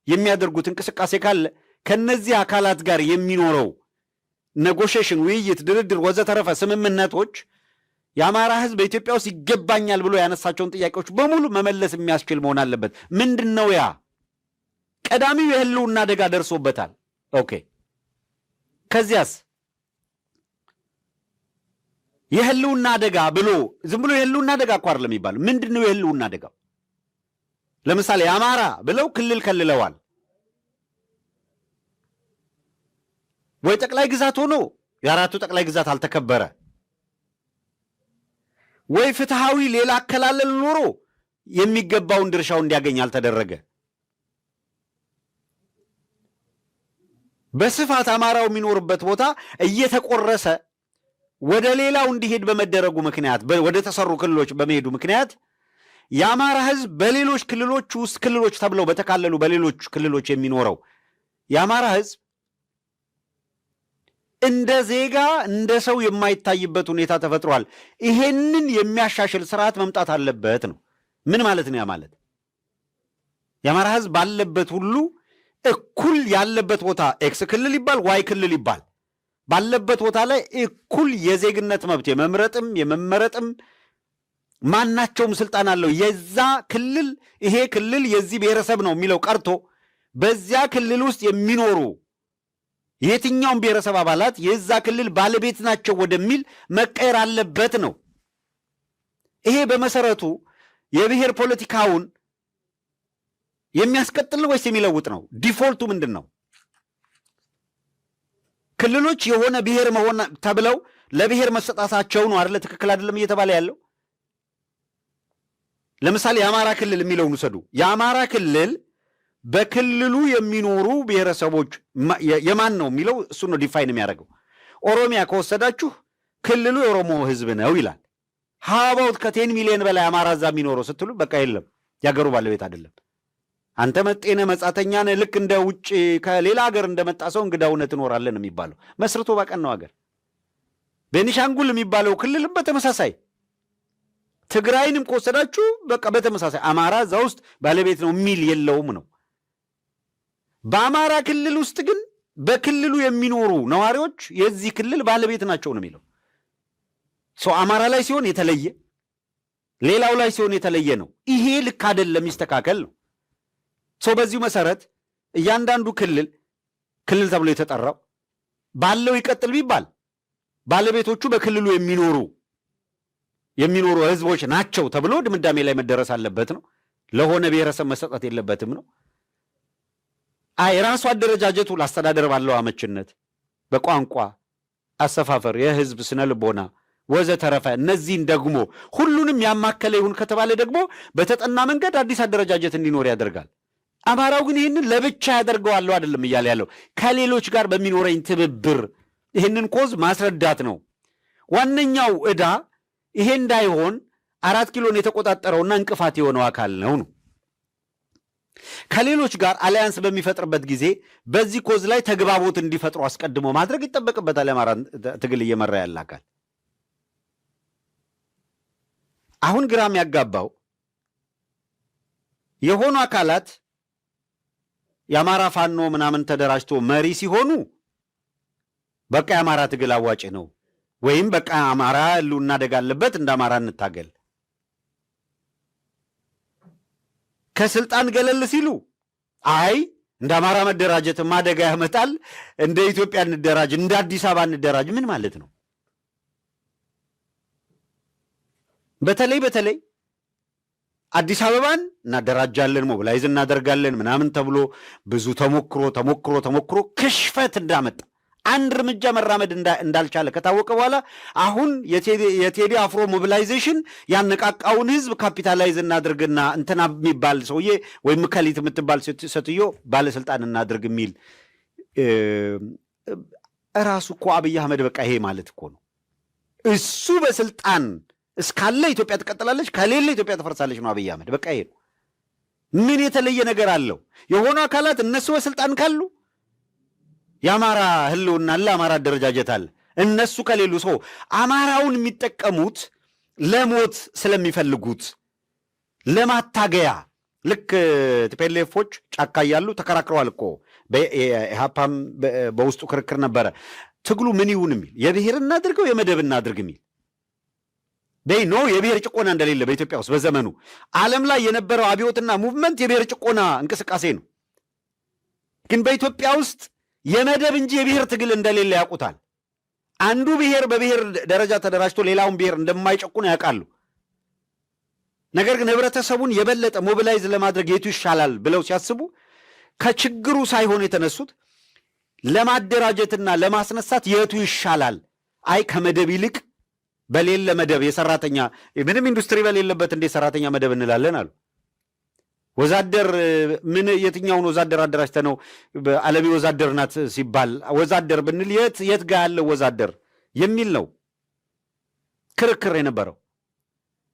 የሚያደርጉት እንቅስቃሴ ካለ ከነዚህ አካላት ጋር የሚኖረው ኔጎሽዬሽን፣ ውይይት፣ ድርድር ወዘተረፈ ስምምነቶች የአማራ ህዝብ በኢትዮጵያ ውስጥ ይገባኛል ብሎ ያነሳቸውን ጥያቄዎች በሙሉ መመለስ የሚያስችል መሆን አለበት። ምንድን ነው ያ? ቀዳሚው የህልውና አደጋ ደርሶበታል። ኦኬ፣ ከዚያስ የህልውና አደጋ ብሎ ዝም ብሎ የህልውና አደጋ እኮ አይደለም የሚባለው። ምንድን ነው የህልውና አደጋው? ለምሳሌ አማራ ብለው ክልል ከልለዋል ወይ? ጠቅላይ ግዛት ሆኖ የአራቱ ጠቅላይ ግዛት አልተከበረ ወይ? ፍትሃዊ ሌላ አከላለል ኖሮ የሚገባውን ድርሻው እንዲያገኝ አልተደረገ። በስፋት አማራው የሚኖርበት ቦታ እየተቆረሰ ወደ ሌላው እንዲሄድ በመደረጉ ምክንያት ወደ ተሰሩ ክልሎች በመሄዱ ምክንያት የአማራ ህዝብ በሌሎች ክልሎች ውስጥ ክልሎች ተብለው በተካለሉ በሌሎች ክልሎች የሚኖረው የአማራ ህዝብ እንደ ዜጋ እንደ ሰው የማይታይበት ሁኔታ ተፈጥሯል። ይሄንን የሚያሻሽል ስርዓት መምጣት አለበት ነው። ምን ማለት ነው? ያ ማለት የአማራ ህዝብ ባለበት ሁሉ እኩል ያለበት ቦታ ኤክስ ክልል ይባል ዋይ ክልል ይባል ባለበት ቦታ ላይ እኩል የዜግነት መብት የመምረጥም የመመረጥም ማናቸውም ስልጣን አለው። የዛ ክልል ይሄ ክልል የዚህ ብሔረሰብ ነው የሚለው ቀርቶ በዚያ ክልል ውስጥ የሚኖሩ የትኛውም ብሔረሰብ አባላት የዛ ክልል ባለቤት ናቸው ወደሚል መቀየር አለበት ነው። ይሄ በመሰረቱ የብሔር ፖለቲካውን የሚያስቀጥል ወይስ የሚለውጥ ነው? ዲፎልቱ ምንድን ነው? ክልሎች የሆነ ብሔር መሆን ተብለው ለብሔር መሰጣታቸው ነው አይደለ? ትክክል አይደለም እየተባለ ያለው። ለምሳሌ የአማራ ክልል የሚለውን ውሰዱ። የአማራ ክልል በክልሉ የሚኖሩ ብሔረሰቦች የማን ነው የሚለው እሱ ነው ዲፋይን የሚያደርገው። ኦሮሚያ ከወሰዳችሁ ክልሉ የኦሮሞ ህዝብ ነው ይላል። ሀባውት ከ10 ሚሊዮን በላይ አማራ እዛ የሚኖረው ስትሉ በቃ የለም ያገሩ ባለቤት አይደለም። አንተ መጤነ መጻተኛ ነህ፣ ልክ እንደ ውጭ ከሌላ ሀገር እንደመጣ ሰው እንግዳውነ ትኖራለን የሚባለው መስርቶ ባቀን ነው ሀገር። ቤኒሻንጉል የሚባለው ክልልም በተመሳሳይ ትግራይንም ከወሰዳችሁ በቃ በተመሳሳይ አማራ እዛ ውስጥ ባለቤት ነው የሚል የለውም ነው። በአማራ ክልል ውስጥ ግን በክልሉ የሚኖሩ ነዋሪዎች የዚህ ክልል ባለቤት ናቸው ነው የሚለው። ሰው አማራ ላይ ሲሆን የተለየ ሌላው ላይ ሲሆን የተለየ ነው። ይሄ ልክ አይደለም፣ ይስተካከል ነው። ሰው በዚሁ መሰረት እያንዳንዱ ክልል ተብሎ የተጠራው ባለው ይቀጥል ቢባል ባለቤቶቹ በክልሉ የሚኖሩ ህዝቦች ናቸው ተብሎ ድምዳሜ ላይ መደረስ አለበት ነው። ለሆነ ብሔረሰብ መሰጠት የለበትም ነው። ራሱ አደረጃጀቱ ለአስተዳደር ባለው አመችነት በቋንቋ አሰፋፈር፣ የህዝብ ስነ ልቦና ወዘተረፈ እነዚህን ደግሞ ሁሉንም ያማከለ ይሁን ከተባለ ደግሞ በተጠና መንገድ አዲስ አደረጃጀት እንዲኖር ያደርጋል። አማራው ግን ይህንን ለብቻ ያደርገዋለሁ አይደለም እያለ ያለው፣ ከሌሎች ጋር በሚኖረኝ ትብብር ይህንን ኮዝ ማስረዳት ነው። ዋነኛው ዕዳ ይሄ እንዳይሆን 4 ኪሎን የተቆጣጠረውና እንቅፋት የሆነው አካል ነው። ከሌሎች ጋር አሊያንስ በሚፈጥርበት ጊዜ በዚህ ኮዝ ላይ ተግባቦት እንዲፈጥሩ አስቀድሞ ማድረግ ይጠበቅበታል። የአማራ ትግል እየመራ ያለ አካል አሁን ግራም ያጋባው የሆኑ አካላት የአማራ ፋኖ ምናምን ተደራጅቶ መሪ ሲሆኑ በቃ የአማራ ትግል አዋጭ ነው ወይም በቃ አማራ ህልውና አደጋ አለበት እንደ አማራ እንታገል። ከስልጣን ገለል ሲሉ አይ እንደ አማራ መደራጀት አደጋ ያመጣል፣ እንደ ኢትዮጵያ እንደራጅ፣ እንደ አዲስ አበባ እንደራጅ። ምን ማለት ነው? በተለይ አዲስ አበባን እናደራጃለን ሞቢላይዝ እናደርጋለን ምናምን ተብሎ ብዙ ተሞክሮ ክሽፈት እንዳመጣ አንድ እርምጃ መራመድ እንዳልቻለ ከታወቀ በኋላ አሁን የቴዲ አፍሮ ሞቢላይዜሽን ያነቃቃውን ህዝብ ካፒታላይዝ እናድርግና እንትና የሚባል ሰውዬ ወይም ከሊት የምትባል ሴትዮ ባለስልጣን እናድርግ የሚል እራሱ እኮ አብይ አህመድ በቃ ይሄ ማለት እኮ ነው። እሱ በስልጣን እስካለ ኢትዮጵያ ትቀጥላለች፣ ከሌለ ኢትዮጵያ ትፈርሳለች ነው አብይ አህመድ። በቃ ይሄ ነው። ምን የተለየ ነገር አለው? የሆኑ አካላት እነሱ በስልጣን ካሉ የአማራ ህልውና አለ፣ አማራ አደረጃጀት አለ። እነሱ ከሌሉ ሰው አማራውን የሚጠቀሙት ለሞት ስለሚፈልጉት ለማታገያ ልክ ቲፒኤልኤፎች ጫካ እያሉ ተከራክረዋል እኮ። ኢህአፓም በውስጡ ክርክር ነበረ። ትግሉ ምን ይሁን የሚል የብሔር እናድርገው የመደብ እናድርግ የሚል ኖ የብሔር ጭቆና እንደሌለ በኢትዮጵያ ውስጥ በዘመኑ ዓለም ላይ የነበረው አብዮትና ሙቭመንት የብሔር ጭቆና እንቅስቃሴ ነው። ግን በኢትዮጵያ ውስጥ የመደብ እንጂ የብሔር ትግል እንደሌለ ያውቁታል። አንዱ ብሔር በብሔር ደረጃ ተደራጅቶ ሌላውን ብሔር እንደማይጨቁን ያውቃሉ። ነገር ግን ህብረተሰቡን የበለጠ ሞቢላይዝ ለማድረግ የቱ ይሻላል ብለው ሲያስቡ ከችግሩ ሳይሆን የተነሱት ለማደራጀትና ለማስነሳት የቱ ይሻላል፣ አይ ከመደብ ይልቅ በሌለ መደብ የሰራተኛ ምንም ኢንዱስትሪ በሌለበት እንዴት ሰራተኛ መደብ እንላለን አሉ። ወዛደር ምን የትኛውን ወዛደር አደራጅተ ነው ዓለሚ ወዛደር ናት ሲባል ወዛደር ብንል የት ጋር ያለው ወዛደር የሚል ነው ክርክር የነበረው።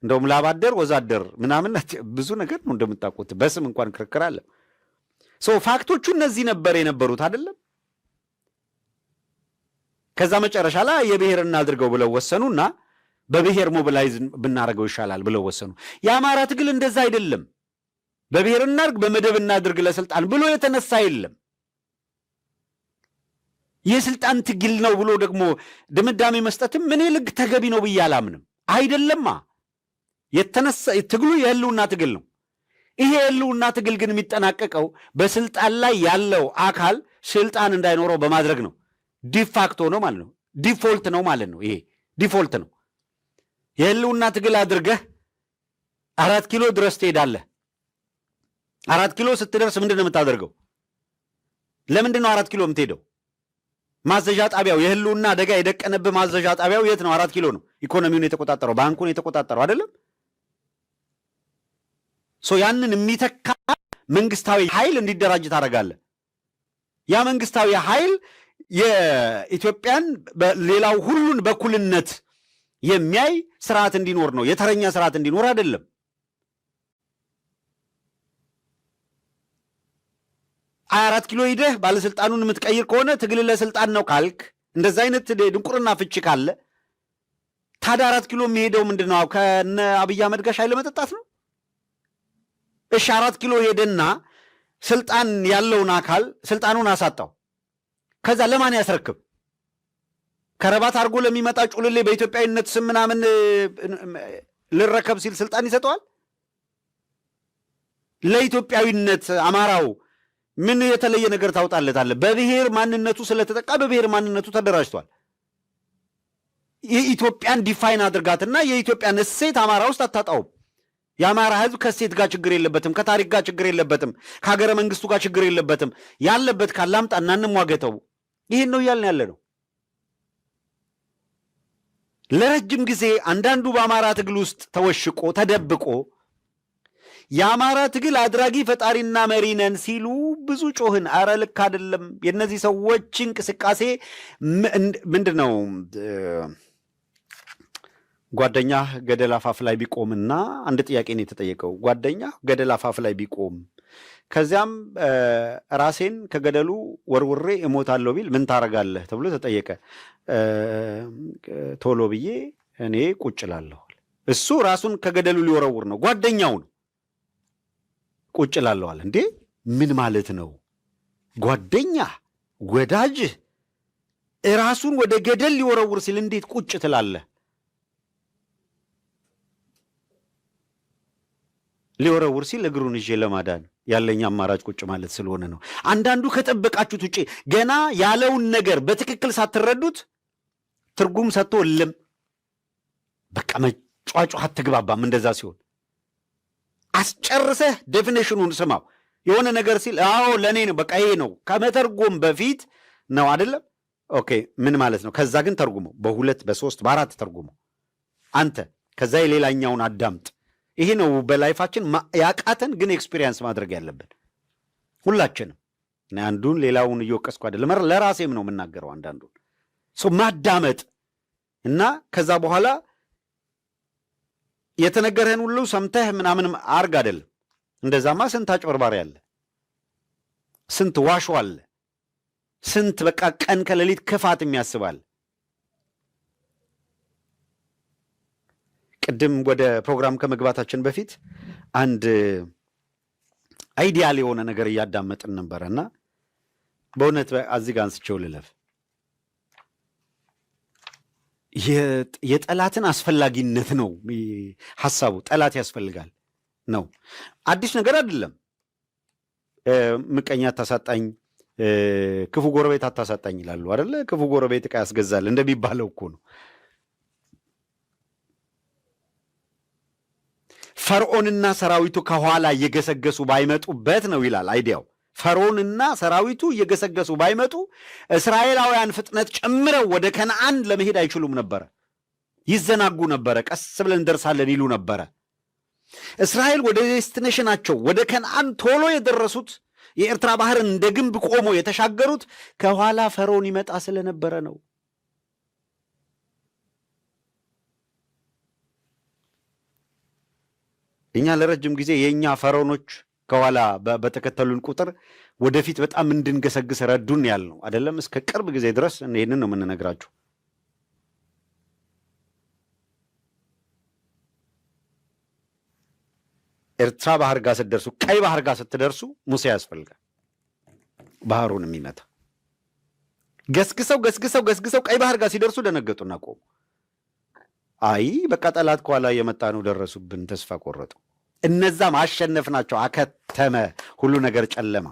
እንደውም ላባደር ወዛደር ምናምን ብዙ ነገር ነው እንደምታውቁት፣ በስም እንኳን ክርክር አለ። ፋክቶቹ እነዚህ ነበር የነበሩት አይደለም። ከዛ መጨረሻ ላይ የብሔር እናድርገው ብለው ወሰኑና በብሔር ሞቢላይዝ ብናደርገው ይሻላል ብለው ወሰኑ። የአማራ ትግል እንደዛ አይደለም። በብሔር እናድርግ በመደብ እናድርግ ለስልጣን ብሎ የተነሳ የለም። የስልጣን ትግል ነው ብሎ ደግሞ ድምዳሜ መስጠትም ምን ልግ ተገቢ ነው ብዬ አላምንም። አይደለማ። የተነሳ ትግሉ የህልውና ትግል ነው። ይሄ የህልውና ትግል ግን የሚጠናቀቀው በስልጣን ላይ ያለው አካል ስልጣን እንዳይኖረው በማድረግ ነው። ዲፋክቶ ነው ማለት ነው። ዲፎልት ነው ማለት ነው። ይሄ ዲፎልት ነው። የህልውና ትግል አድርገህ 4 ኪሎ ድረስ ትሄዳለህ። 4 ኪሎ ስትደርስ ምንድን ነው የምታደርገው? ለምንድን ነው 4 ኪሎ የምትሄደው? ማዘዣ ጣቢያው የህልውና አደጋ የደቀነብህ ማዘዣ ጣቢያው የት ነው? 4 ኪሎ ነው። ኢኮኖሚውን የተቆጣጠረው ባንኩን የተቆጣጠረው አይደለም። ያንን የሚተካ መንግስታዊ ኃይል እንዲደራጅ ታደርጋለህ። ያ መንግስታዊ ኃይል የኢትዮጵያን ሌላው ሁሉን በኩልነት የሚያይ ስርዓት እንዲኖር ነው። የተረኛ ስርዓት እንዲኖር አይደለም። አራት ኪሎ ሂደህ ባለስልጣኑን የምትቀይር ከሆነ ትግል ለስልጣን ነው ካልክ፣ እንደዛ አይነት ድንቁርና ፍቺ ካለ ታዲያ 4 ኪሎ የሚሄደው ምንድን ነው? ከነ አብይ አህመድ ጋር ሻይ ለመጠጣት ነው? እሺ 4 ኪሎ ሄደና ስልጣን ያለውን አካል ስልጣኑን አሳጣው። ከዛ ለማን ያስረክብ? ከረባት አድርጎ ለሚመጣ ጩልሌ በኢትዮጵያዊነት ስም ምናምን ልረከብ ሲል ስልጣን ይሰጠዋል? ለኢትዮጵያዊነት አማራው ምን የተለየ ነገር ታውጣለታለህ? በብሔር ማንነቱ ስለተጠቃ በብሔር ማንነቱ ተደራጅቷል። የኢትዮጵያን ዲፋይን አድርጋትና የኢትዮጵያን እሴት አማራ ውስጥ አታጣውም። የአማራ ህዝብ ከእሴት ጋር ችግር የለበትም፣ ከታሪክ ጋር ችግር የለበትም፣ ከሀገረ መንግስቱ ጋር ችግር የለበትም። ያለበት ካላምጣና እንሟገተው። ይህን ነው እያልን ያለ ነው። ለረጅም ጊዜ አንዳንዱ በአማራ ትግል ውስጥ ተወሽቆ ተደብቆ የአማራ ትግል አድራጊ ፈጣሪና መሪ ነን ሲሉ ብዙ ጮህን። አረ ልክ አይደለም። የእነዚህ ሰዎች እንቅስቃሴ ምንድን ነው? ጓደኛ ገደል አፋፍ ላይ ቢቆምና አንድ ጥያቄ ነው የተጠየቀው። ጓደኛ ገደል አፋፍ ላይ ቢቆም ከዚያም ራሴን ከገደሉ ወርውሬ እሞታለሁ ቢል ምን ታረጋለህ ተብሎ ተጠየቀ። ቶሎ ብዬ እኔ ቁጭ እላለሁ። እሱ ራሱን ከገደሉ ሊወረውር ነው፣ ጓደኛው ነው። ቁጭ እላለሁ አለ። እንዴ ምን ማለት ነው? ጓደኛ ወዳጅህ ራሱን ወደ ገደል ሊወረውር ሲል እንዴት ቁጭ ትላለህ? ሊወረውር ሲል እግሩን ይዤ ለማዳን ያለኝ አማራጭ ቁጭ ማለት ስለሆነ ነው። አንዳንዱ ከጠበቃችሁት ውጪ ገና ያለውን ነገር በትክክል ሳትረዱት ትርጉም ሰጥቶ እልም በቃ መጫጫህ አትግባባም። እንደዛ ሲሆን አስጨርሰህ ዴፊኔሽኑን ስማው። የሆነ ነገር ሲል አዎ ለእኔ ነው በቃ ይሄ ነው ከመተርጎም በፊት ነው አይደለም። ኦኬ ምን ማለት ነው? ከዛ ግን ተርጉመው በ2 በ3 በ4 ተርጉመው አንተ ከዛ የሌላኛውን አዳምጥ። ይሄ ነው በላይፋችን ያቃተን ግን ኤክስፒሪየንስ ማድረግ ያለብን ሁላችንም። አንዱን ሌላውን እየወቀስኩ አይደለም፣ ለራሴም ነው የምናገረው። አንዳንዱን ሰው ማዳመጥ እና ከዛ በኋላ የተነገረህን ሁሉ ሰምተህ ምናምን አርግ አይደለም። እንደዛማ ስንት አጭበርባሪ አለ፣ ስንት ዋሾ አለ፣ ስንት በቃ ቀን ከሌሊት ክፋት የሚያስባል። ቅድም ወደ ፕሮግራም ከመግባታችን በፊት አንድ አይዲያል የሆነ ነገር እያዳመጥን ነበረና በእውነት እዚህ ጋር አንስቼው ልለፍ። የጠላትን አስፈላጊነት ነው ሐሳቡ። ጠላት ያስፈልጋል ነው፣ አዲስ ነገር አይደለም። ምቀኛ አታሳጣኝ፣ ክፉ ጎረቤት አታሳጣኝ ይላሉ አይደለ? ክፉ ጎረቤት ዕቃ ያስገዛል እንደሚባለው እኮ ነው። ፈርዖንና ሰራዊቱ ከኋላ እየገሰገሱ ባይመጡበት ነው ይላል አይዲያው። ፈርዖንና ሰራዊቱ እየገሰገሱ ባይመጡ እስራኤላውያን ፍጥነት ጨምረው ወደ ከነዓን ለመሄድ አይችሉም ነበረ፣ ይዘናጉ ነበረ። ቀስ ብለን እንደርሳለን ይሉ ነበረ። እስራኤል ወደ ዴስቲኔሽናቸው ወደ ከነዓን ቶሎ የደረሱት የኤርትራ ባህር እንደ ግንብ ቆሞ የተሻገሩት ከኋላ ፈርዖን ይመጣ ስለነበረ ነው። እኛ ለረጅም ጊዜ የእኛ ፈርዖኖች ከኋላ በተከተሉን ቁጥር ወደፊት በጣም እንድንገሰግስ ረዱን ያልነው አይደለም። እስከ ቅርብ ጊዜ ድረስ ይህንን ነው የምንነግራችሁ። ኤርትራ ባህር ጋር ስትደርሱ፣ ቀይ ባህር ጋር ስትደርሱ ሙሴ ያስፈልጋል ባህሩን የሚመታ። ገስግሰው ቀይ ባህር ጋር ሲደርሱ ደነገጡና ቆሙ። አይ በቃ ጠላት ከኋላ እየመጣ ነው፣ ደረሱብን፣ ተስፋ ቆረጡ። እነዛም አሸነፍናቸው፣ አከተመ፣ ሁሉ ነገር ጨለማ።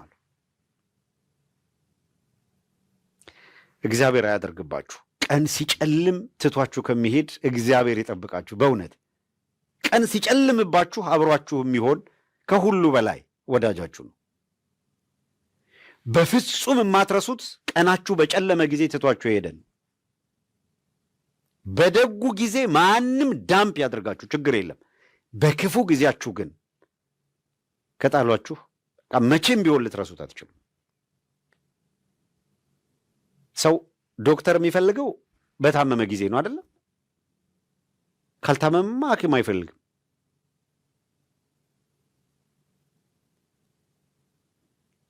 እግዚአብሔር አያደርግባችሁ። ቀን ሲጨልም ትቷችሁ ከሚሄድ እግዚአብሔር ይጠብቃችሁ። በእውነት ቀን ሲጨልምባችሁ አብሯችሁ የሚሆን ከሁሉ በላይ ወዳጃችሁ ነው። በፍጹም የማትረሱት ቀናችሁ በጨለመ ጊዜ ትቷችሁ ሄደን፣ በደጉ ጊዜ ማንም ዳምፕ ያደርጋችሁ ችግር የለም። በክፉ ጊዜያችሁ ግን ከጣሏችሁ መቼም ቢሆን ልትረሱት አትችሉም። ሰው ዶክተር የሚፈልገው በታመመ ጊዜ ነው አይደለም? ካልታመመማ ሐኪም አይፈልግም።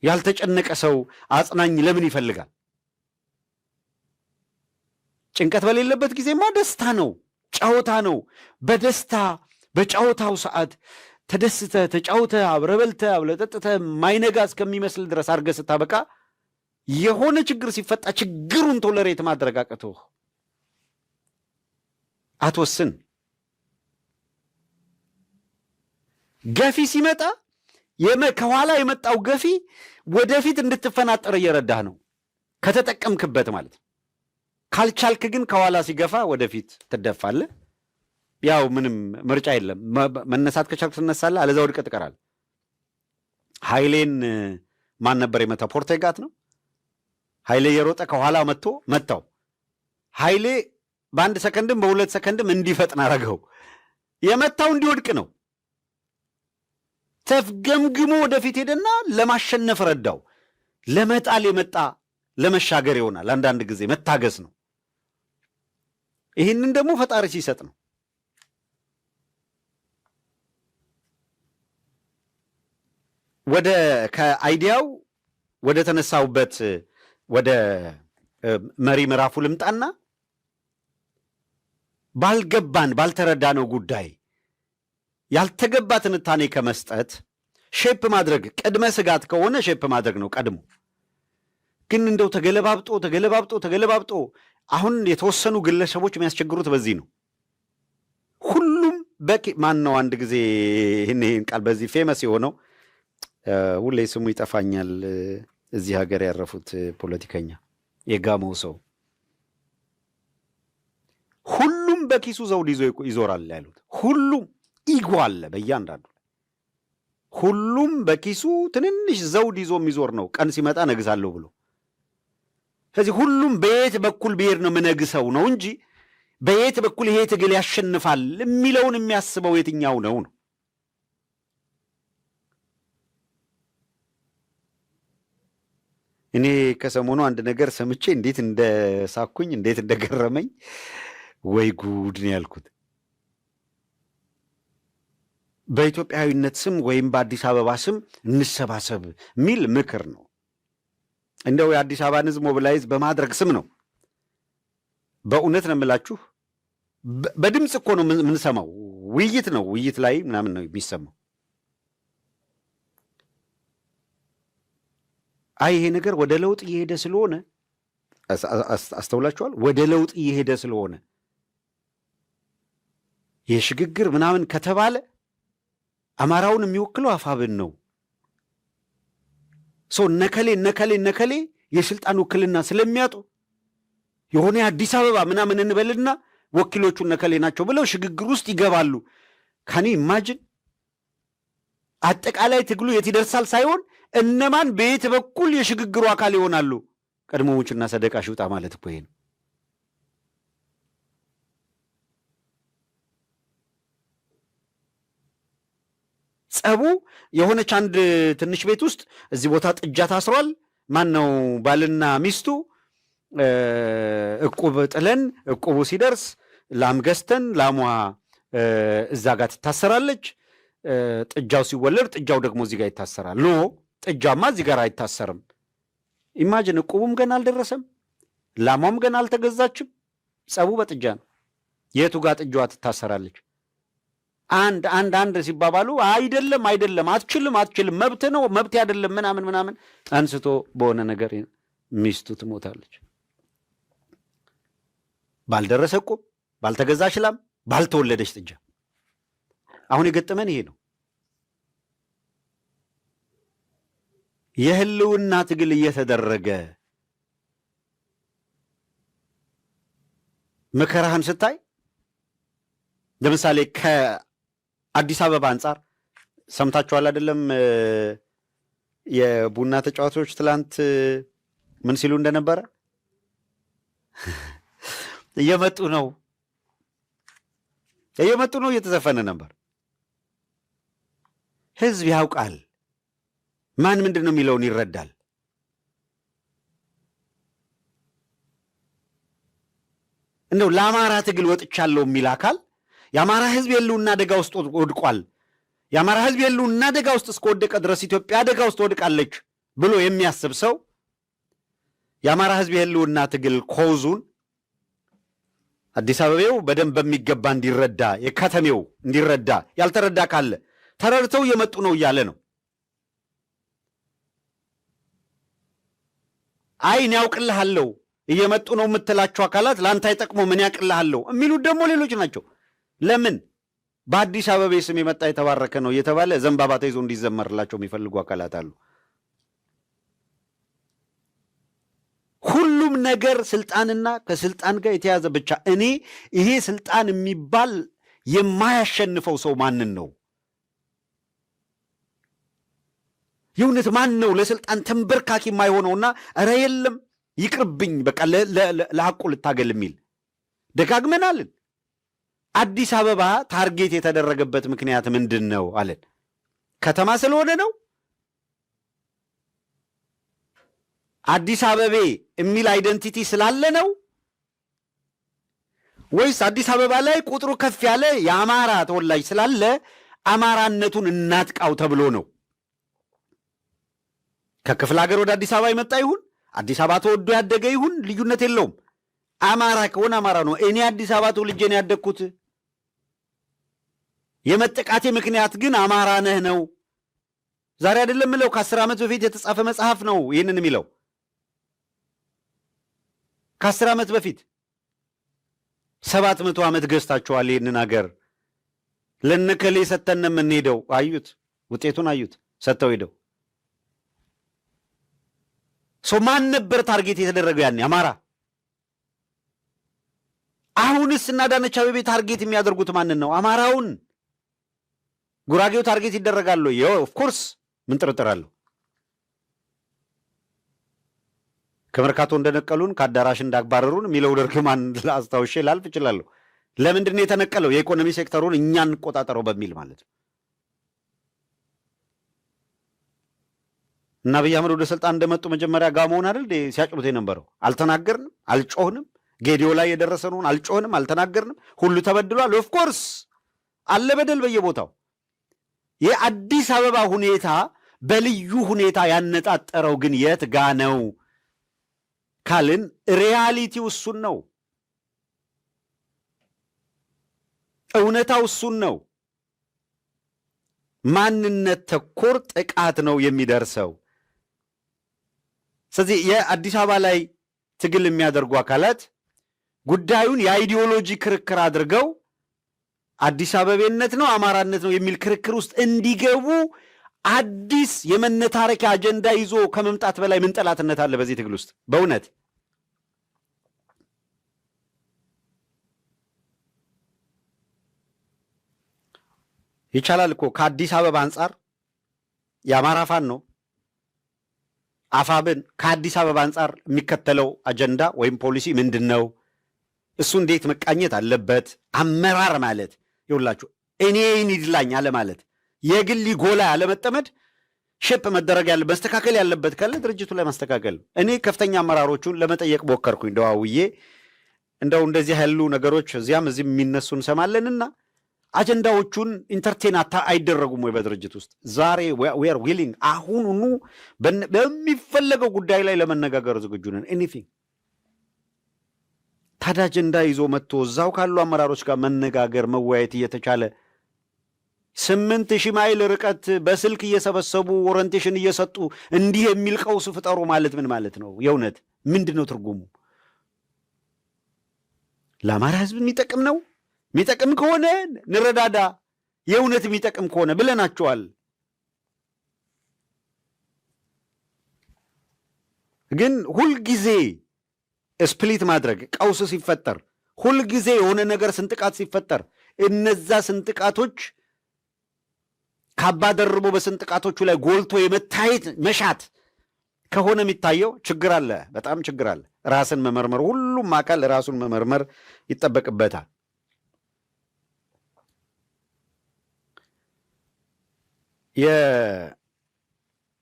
ያልተጨነቀ ሰው አጽናኝ ለምን ይፈልጋል? ጭንቀት በሌለበት ጊዜማ ደስታ ነው፣ ጨዋታ ነው። በደስታ በጨዋታው ሰዓት ተደስተህ ተጫውተህ አብረህ በልተህ አብረህ ጠጥተህ ማይነጋ እስከሚመስል ድረስ አድርገህ ስታበቃ የሆነ ችግር ሲፈጣ ችግሩን ቶለሬት ማድረግ አቅቶህ አትወስን። ገፊ ሲመጣ ከኋላ የመጣው ገፊ ወደፊት እንድትፈናጠር እየረዳህ ነው ከተጠቀምክበት ማለት ነው። ካልቻልክ ግን ከኋላ ሲገፋ ወደፊት ትደፋለህ። ያው ምንም ምርጫ የለም። መነሳት ከቻልክ ትነሳለህ፣ አለዛ ወድቀህ ትቀራለህ። ኃይሌን ማን ነበር የመታው? ፖርቴጋት ነው። ኃይሌ የሮጠ ከኋላ መታው። ኃይሌ በአንድ ሰከንድም በሁለት ሰከንድም እንዲፈጥን አረገው። የመታው እንዲወድቅ ነው። ተፍገምግሞ ወደፊት ሄደና ለማሸነፍ ረዳው። ለመጣል የመጣ ለመሻገር ይሆናል። አንዳንድ ጊዜ መታገስ ነው። ይህንን ደግሞ ፈጣሪ ሲሰጥ ነው። ወደ ከአይዲያው ወደ ተነሳውበት ወደ መሪ ምዕራፉ ልምጣና ባልተረዳነው ጉዳይ ያልተገባ ትንታኔ ከመስጠት ሼፕ ማድረግ ቅድመ ስጋት ከሆነ ሼፕ ማድረግ ነው ቀድሞ። ግን እንደው ተገለባብጦ አሁን የተወሰኑ ግለሰቦች የሚያስቸግሩት በዚህ ነው። ሁሉም ማን ነው አንድ ጊዜ ይህን ቃል በዚህ ፌመስ የሆነው ሁሌ ስሙ ይጠፋኛል፣ እዚህ ሀገር ያረፉት ፖለቲከኛ የጋሞው ሰው ሁሉም በኪሱ ዘውድ ይዞ ይዞራል ያሉት። ሁሉም ኢጎ አለ በእያንዳንዱ። ሁሉም በኪሱ ትንንሽ ዘውድ ይዞ የሚዞር ነው ቀን ሲመጣ ነግሳለሁ ብሎ። ስለዚህ ሁሉም በየት በኩል ብሄር ነው የምነግሰው ነው እንጂ በየት በኩል ይሄ ትግል ያሸንፋል የሚለውን የሚያስበው የትኛው ነው ነው። እኔ ከሰሞኑ አንድ ነገር ሰምቼ እንዴት እንደሳኩኝ እንዴት እንደገረመኝ ወይ ጉድ ነው ያልኩት። በኢትዮጵያዊነት ስም ወይም በአዲስ አበባ ስም እንሰባሰብ የሚል ምክር ነው። እንደው የአዲስ አበባን ሕዝብ ሞቢላይዝ በማድረግ ስም ነው። በእውነት ነው የምላችሁ። በድምፅ እኮ ነው የምንሰማው። ውይይት ነው፣ ውይይት ላይ ምናምን ነው የሚሰማው። አይ ይሄ ነገር ወደ ለውጥ እየሄደ ስለሆነ አስተውላችኋል? ወደ ለውጥ እየሄደ ስለሆነ የሽግግር ምናምን ከተባለ አማራውን የሚወክለው አፋብን ነው። ነከሌ የስልጣን ውክልና ስለሚያጡ የሆነ የአዲስ አበባ ምናምን እንበልና ወኪሎቹ ነከሌ ናቸው ብለው ሽግግር ውስጥ ይገባሉ። ካኒ ኢማጅን አጠቃላይ ትግሉ የት ይደርሳል ሳይሆን እነማን በየት በኩል የሽግግሩ አካል ይሆናሉ። ቀድሞዎችና ሰደቃ ሽውጣ ማለት እኮ ይሄ ነው። ጸቡ የሆነች አንድ ትንሽ ቤት ውስጥ እዚህ ቦታ ጥጃ ታስሯል። ማን ነው ባልና ሚስቱ እቁብ ጥለን እቁቡ ሲደርስ ላም ገዝተን ላሟ እዛ ጋር ትታሰራለች። ጥጃው ሲወለድ ጥጃው ደግሞ እዚህ ጋር ይታሰራል። ኖ ጥጃማ እዚህ ጋር አይታሰርም። ኢማጅን እቁቡም ገና አልደረሰም፣ ላሟም ገና አልተገዛችም። ጸቡ በጥጃ ነው። የቱ ጋር ጥጃዋ ትታሰራለች? አንድ ሲባባሉ አይደለም አትችልም መብት ነው መብት አይደለም ምናምን አንስቶ በሆነ ነገር ሚስቱ ትሞታለች። ባልደረሰ ዕቁብ፣ ባልተገዛች ላም፣ ባልተወለደች ጥጃ። አሁን የገጠመን ይሄ ነው። የህልውና ትግል እየተደረገ መከራህን ስታይ ለምሳሌ ከአዲስ አበባ አንጻር ሰምታችኋል አይደለም? የቡና ተጫዋቾች ትላንት ምን ሲሉ እንደነበረ እየመጡ ነው እየተዘፈነ ነበር። ህዝብ ያውቃል፣ ማን ምንድን ነው የሚለውን ይረዳል። እንደው ለአማራ ትግል ወጥቻለሁ የሚል አካል የአማራ ህዝብ የህልውና አደጋ ውስጥ ወድቋል፣ የአማራ ህዝብ የህልውና አደጋ ውስጥ እስከወደቀ ድረስ ኢትዮጵያ አደጋ ውስጥ ወድቃለች ብሎ የሚያስብ ሰው የአማራ ህዝብ የህልውና ትግል ኮዙን አዲስ አበባው በደንብ በሚገባ እንዲረዳ፣ የከተሜው እንዲረዳ፣ ያልተረዳ ካለ ተረድተው እየመጡ ነው እያለ ነው። አይን ያውቅልሃለሁ እየመጡ ነው የምትላቸው አካላት ለአንተ አይጠቅሞ ምን ያውቅልሃለሁ የሚሉት ደግሞ ሌሎች ናቸው። ለምን በአዲስ አበባ ስም የመጣ የተባረከ ነው እየተባለ ዘንባባ ተይዞ እንዲዘመርላቸው የሚፈልጉ አካላት አሉ። ሁሉም ነገር ስልጣንና ከስልጣን ጋር የተያዘ ብቻ። እኔ ይሄ ስልጣን የሚባል የማያሸንፈው ሰው ማንን ነው? የእውነት ማን ነው ለስልጣን ተንበርካኪ የማይሆነውና ኧረ የለም ይቅርብኝ በቃ ለሐቁ ልታገል የሚል? ደጋግመናልን። አዲስ አበባ ታርጌት የተደረገበት ምክንያት ምንድን ነው አለን? ከተማ ስለሆነ ነው? አዲስ አበቤ የሚል አይደንቲቲ ስላለ ነው? ወይስ አዲስ አበባ ላይ ቁጥሩ ከፍ ያለ የአማራ ተወላጅ ስላለ አማራነቱን እናጥቃው ተብሎ ነው? ከክፍለ ሀገር ወደ አዲስ አበባ የመጣ ይሁን አዲስ አበባ ተወዶ ያደገ ይሁን ልዩነት የለውም። አማራ ከሆነ አማራ ነው። እኔ አዲስ አበባ ተወልጄ ነው ያደግኩት። የመጠቃቴ ምክንያት ግን አማራ ነህ ነው። ዛሬ አይደለም ምለው፣ ከ10 ዓመት በፊት የተጻፈ መጽሐፍ ነው ይህንን የሚለው። ከ10 ዓመት በፊት 700 ዓመት ገዝታችኋል ይህንን ሀገር ለነከሌ ሰተን የምንሄደው። አዩት፣ ውጤቱን አዩት፣ ሰጥተው ሄደው። ማን ነበር ታርጌት የተደረገው ያኔ? አማራ። አሁንስ እና አዳነች አቤቤ ታርጌት የሚያደርጉት ማንን ነው? አማራውን። ጉራጌው ታርጌት ይደረጋሉ? ኦፍኮርስ፣ ምን ጥርጥር አለው? ከመርካቶ እንደነቀሉን ከአዳራሽ እንዳባረሩን የሚለው እርግማን አስታውሼ ላልፍ እችላለሁ። ለምንድን ነው የተነቀለው? የኢኮኖሚ ሴክተሩን እኛ እንቆጣጠረው በሚል ማለት ነው። እና አብይ አህመድ ወደ ስልጣን እንደመጡ መጀመሪያ ጋሞውን አይደል ሲያጭሉት የነበረው? አልተናገርንም፣ አልጮህንም። ጌዲዮ ላይ የደረሰነውን አልጮህንም፣ አልተናገርንም። ሁሉ ተበድሏል። ኦፍኮርስ አለ በደል በየቦታው። የአዲስ አበባ ሁኔታ በልዩ ሁኔታ ያነጣጠረው ግን የት ጋ ነው ካልን ሪያሊቲው እሱን ነው፣ እውነታው እሱን ነው። ማንነት ተኮር ጥቃት ነው የሚደርሰው። ስለዚህ የአዲስ አበባ ላይ ትግል የሚያደርጉ አካላት ጉዳዩን የአይዲዮሎጂ ክርክር አድርገው አዲስ አበቤነት ነው አማራነት ነው የሚል ክርክር ውስጥ እንዲገቡ አዲስ የመነታረኪያ አጀንዳ ይዞ ከመምጣት በላይ ምን ጠላትነት አለ በዚህ ትግል ውስጥ? በእውነት ይቻላል እኮ። ከአዲስ አበባ አንጻር የአማራ ፋኖ ነው አፋብን ከአዲስ አበባ አንጻር የሚከተለው አጀንዳ ወይም ፖሊሲ ምንድን ነው? እሱ እንዴት መቃኘት አለበት? አመራር ማለት ይውላችሁ እኔን ይድላኝ አለ ማለት የግል ጎላ ያለመጠመድ ሼፕ መደረግ ያለ መስተካከል ያለበት ካለ ድርጅቱ ላይ ማስተካከል። እኔ ከፍተኛ አመራሮቹን ለመጠየቅ ሞከርኩኝ ደዋውዬ። እንደው እንደዚህ ያሉ ነገሮች እዚያም እዚህም የሚነሱ እንሰማለንና አጀንዳዎቹን ኢንተርቴን አይደረጉም ወይ በድርጅት ውስጥ? ዛሬ ዌር ዊሊንግ አሁኑኑ በሚፈለገው ጉዳይ ላይ ለመነጋገር ዝግጁ ነን። ኤኒቲንግ። ታዲያ አጀንዳ ይዞ መጥቶ እዛው ካሉ አመራሮች ጋር መነጋገር መወያየት እየተቻለ 8000 ማይል ርቀት በስልክ እየሰበሰቡ ኦሪንቴሽን እየሰጡ እንዲህ የሚል ቀውስ ፍጠሩ ማለት ምን ማለት ነው? የእውነት ምንድን ነው ትርጉሙ? ለአማራ ህዝብ የሚጠቅም ነው? የሚጠቅም ከሆነ እንረዳዳ። የእውነት የሚጠቅም ከሆነ ብለናቸዋል። ግን ሁልጊዜ ስፕሊት ማድረግ ቀውስ ሲፈጠር፣ ሁልጊዜ የሆነ ነገር ስንጥቃት ሲፈጠር እነዛ ስንጥቃቶች ካባ ደርቦ በስንጥቃቶቹ ላይ ጎልቶ የመታየት መሻት ከሆነ የሚታየው ችግር አለ፣ በጣም ችግር አለ። ራስን መመርመር፣ ሁሉም አካል ራሱን መመርመር ይጠበቅበታል።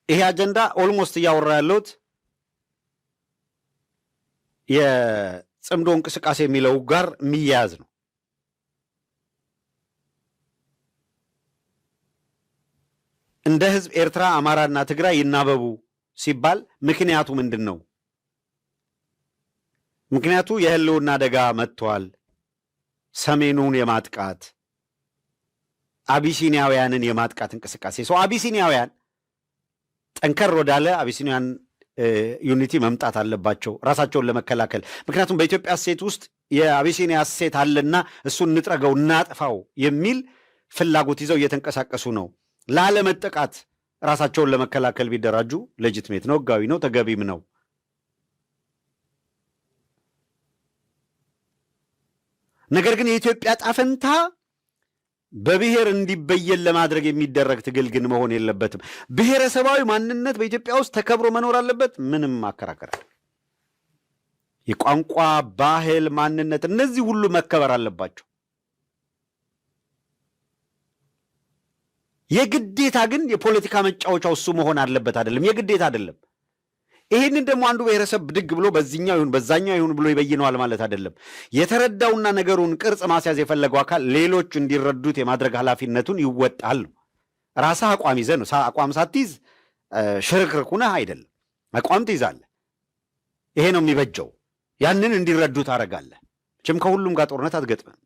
ይሄ አጀንዳ ኦልሞስት እያወራ ያለሁት የጽምዶ እንቅስቃሴ የሚለው ጋር የሚያያዝ ነው። እንደ ህዝብ ኤርትራ፣ አማራና ትግራይ ይናበቡ ሲባል ምክንያቱ ምንድን ነው? ምክንያቱ የህልውና አደጋ መጥቷል። ሰሜኑን የማጥቃት አቢሲኒያውያንን የማጥቃት እንቅስቃሴ ሰው አቢሲኒያውያን ጠንከር ወዳለ አቢሲኒያን ዩኒቲ መምጣት አለባቸው ራሳቸውን ለመከላከል። ምክንያቱም በኢትዮጵያ እሴት ውስጥ የአቢሲኒያ እሴት አለና እሱን እንጥረገው እናጥፋው የሚል ፍላጎት ይዘው እየተንቀሳቀሱ ነው። ላለመጠቃት ራሳቸውን ለመከላከል ቢደራጁ ሌጂትሜት ነው፣ ህጋዊ ነው፣ ተገቢም ነው። ነገር ግን የኢትዮጵያ ጣፈንታ በብሔር እንዲበየን ለማድረግ የሚደረግ ትግል ግን መሆን የለበትም። ብሔረሰባዊ ማንነት በኢትዮጵያ ውስጥ ተከብሮ መኖር አለበት። ምንም ማከራከራል። የቋንቋ ባህል፣ ማንነት እነዚህ ሁሉ መከበር አለባቸው። የግዴታ ግን የፖለቲካ መጫወቻው እሱ መሆን አለበት አይደለም። የግዴታ አይደለም። ይህንን ደግሞ አንዱ ብሔረሰብ ብድግ ብሎ በዚህኛው ይሁን በዛኛው ይሁን ብሎ ይበይነዋል ማለት አይደለም። የተረዳውና ነገሩን ቅርጽ ማስያዝ የፈለገው አካል ሌሎች እንዲረዱት የማድረግ ኃላፊነቱን ይወጣል ነው። ራስህ አቋም ይዘህ ነው። አቋም ሳትይዝ ሽርክርክ ሁነህ አይደለም። አቋም ትይዛለህ። ይሄ ነው የሚበጀው። ያንን እንዲረዱት አደርጋለህ። መቼም ከሁሉም ጋር ጦርነት አትገጥምም።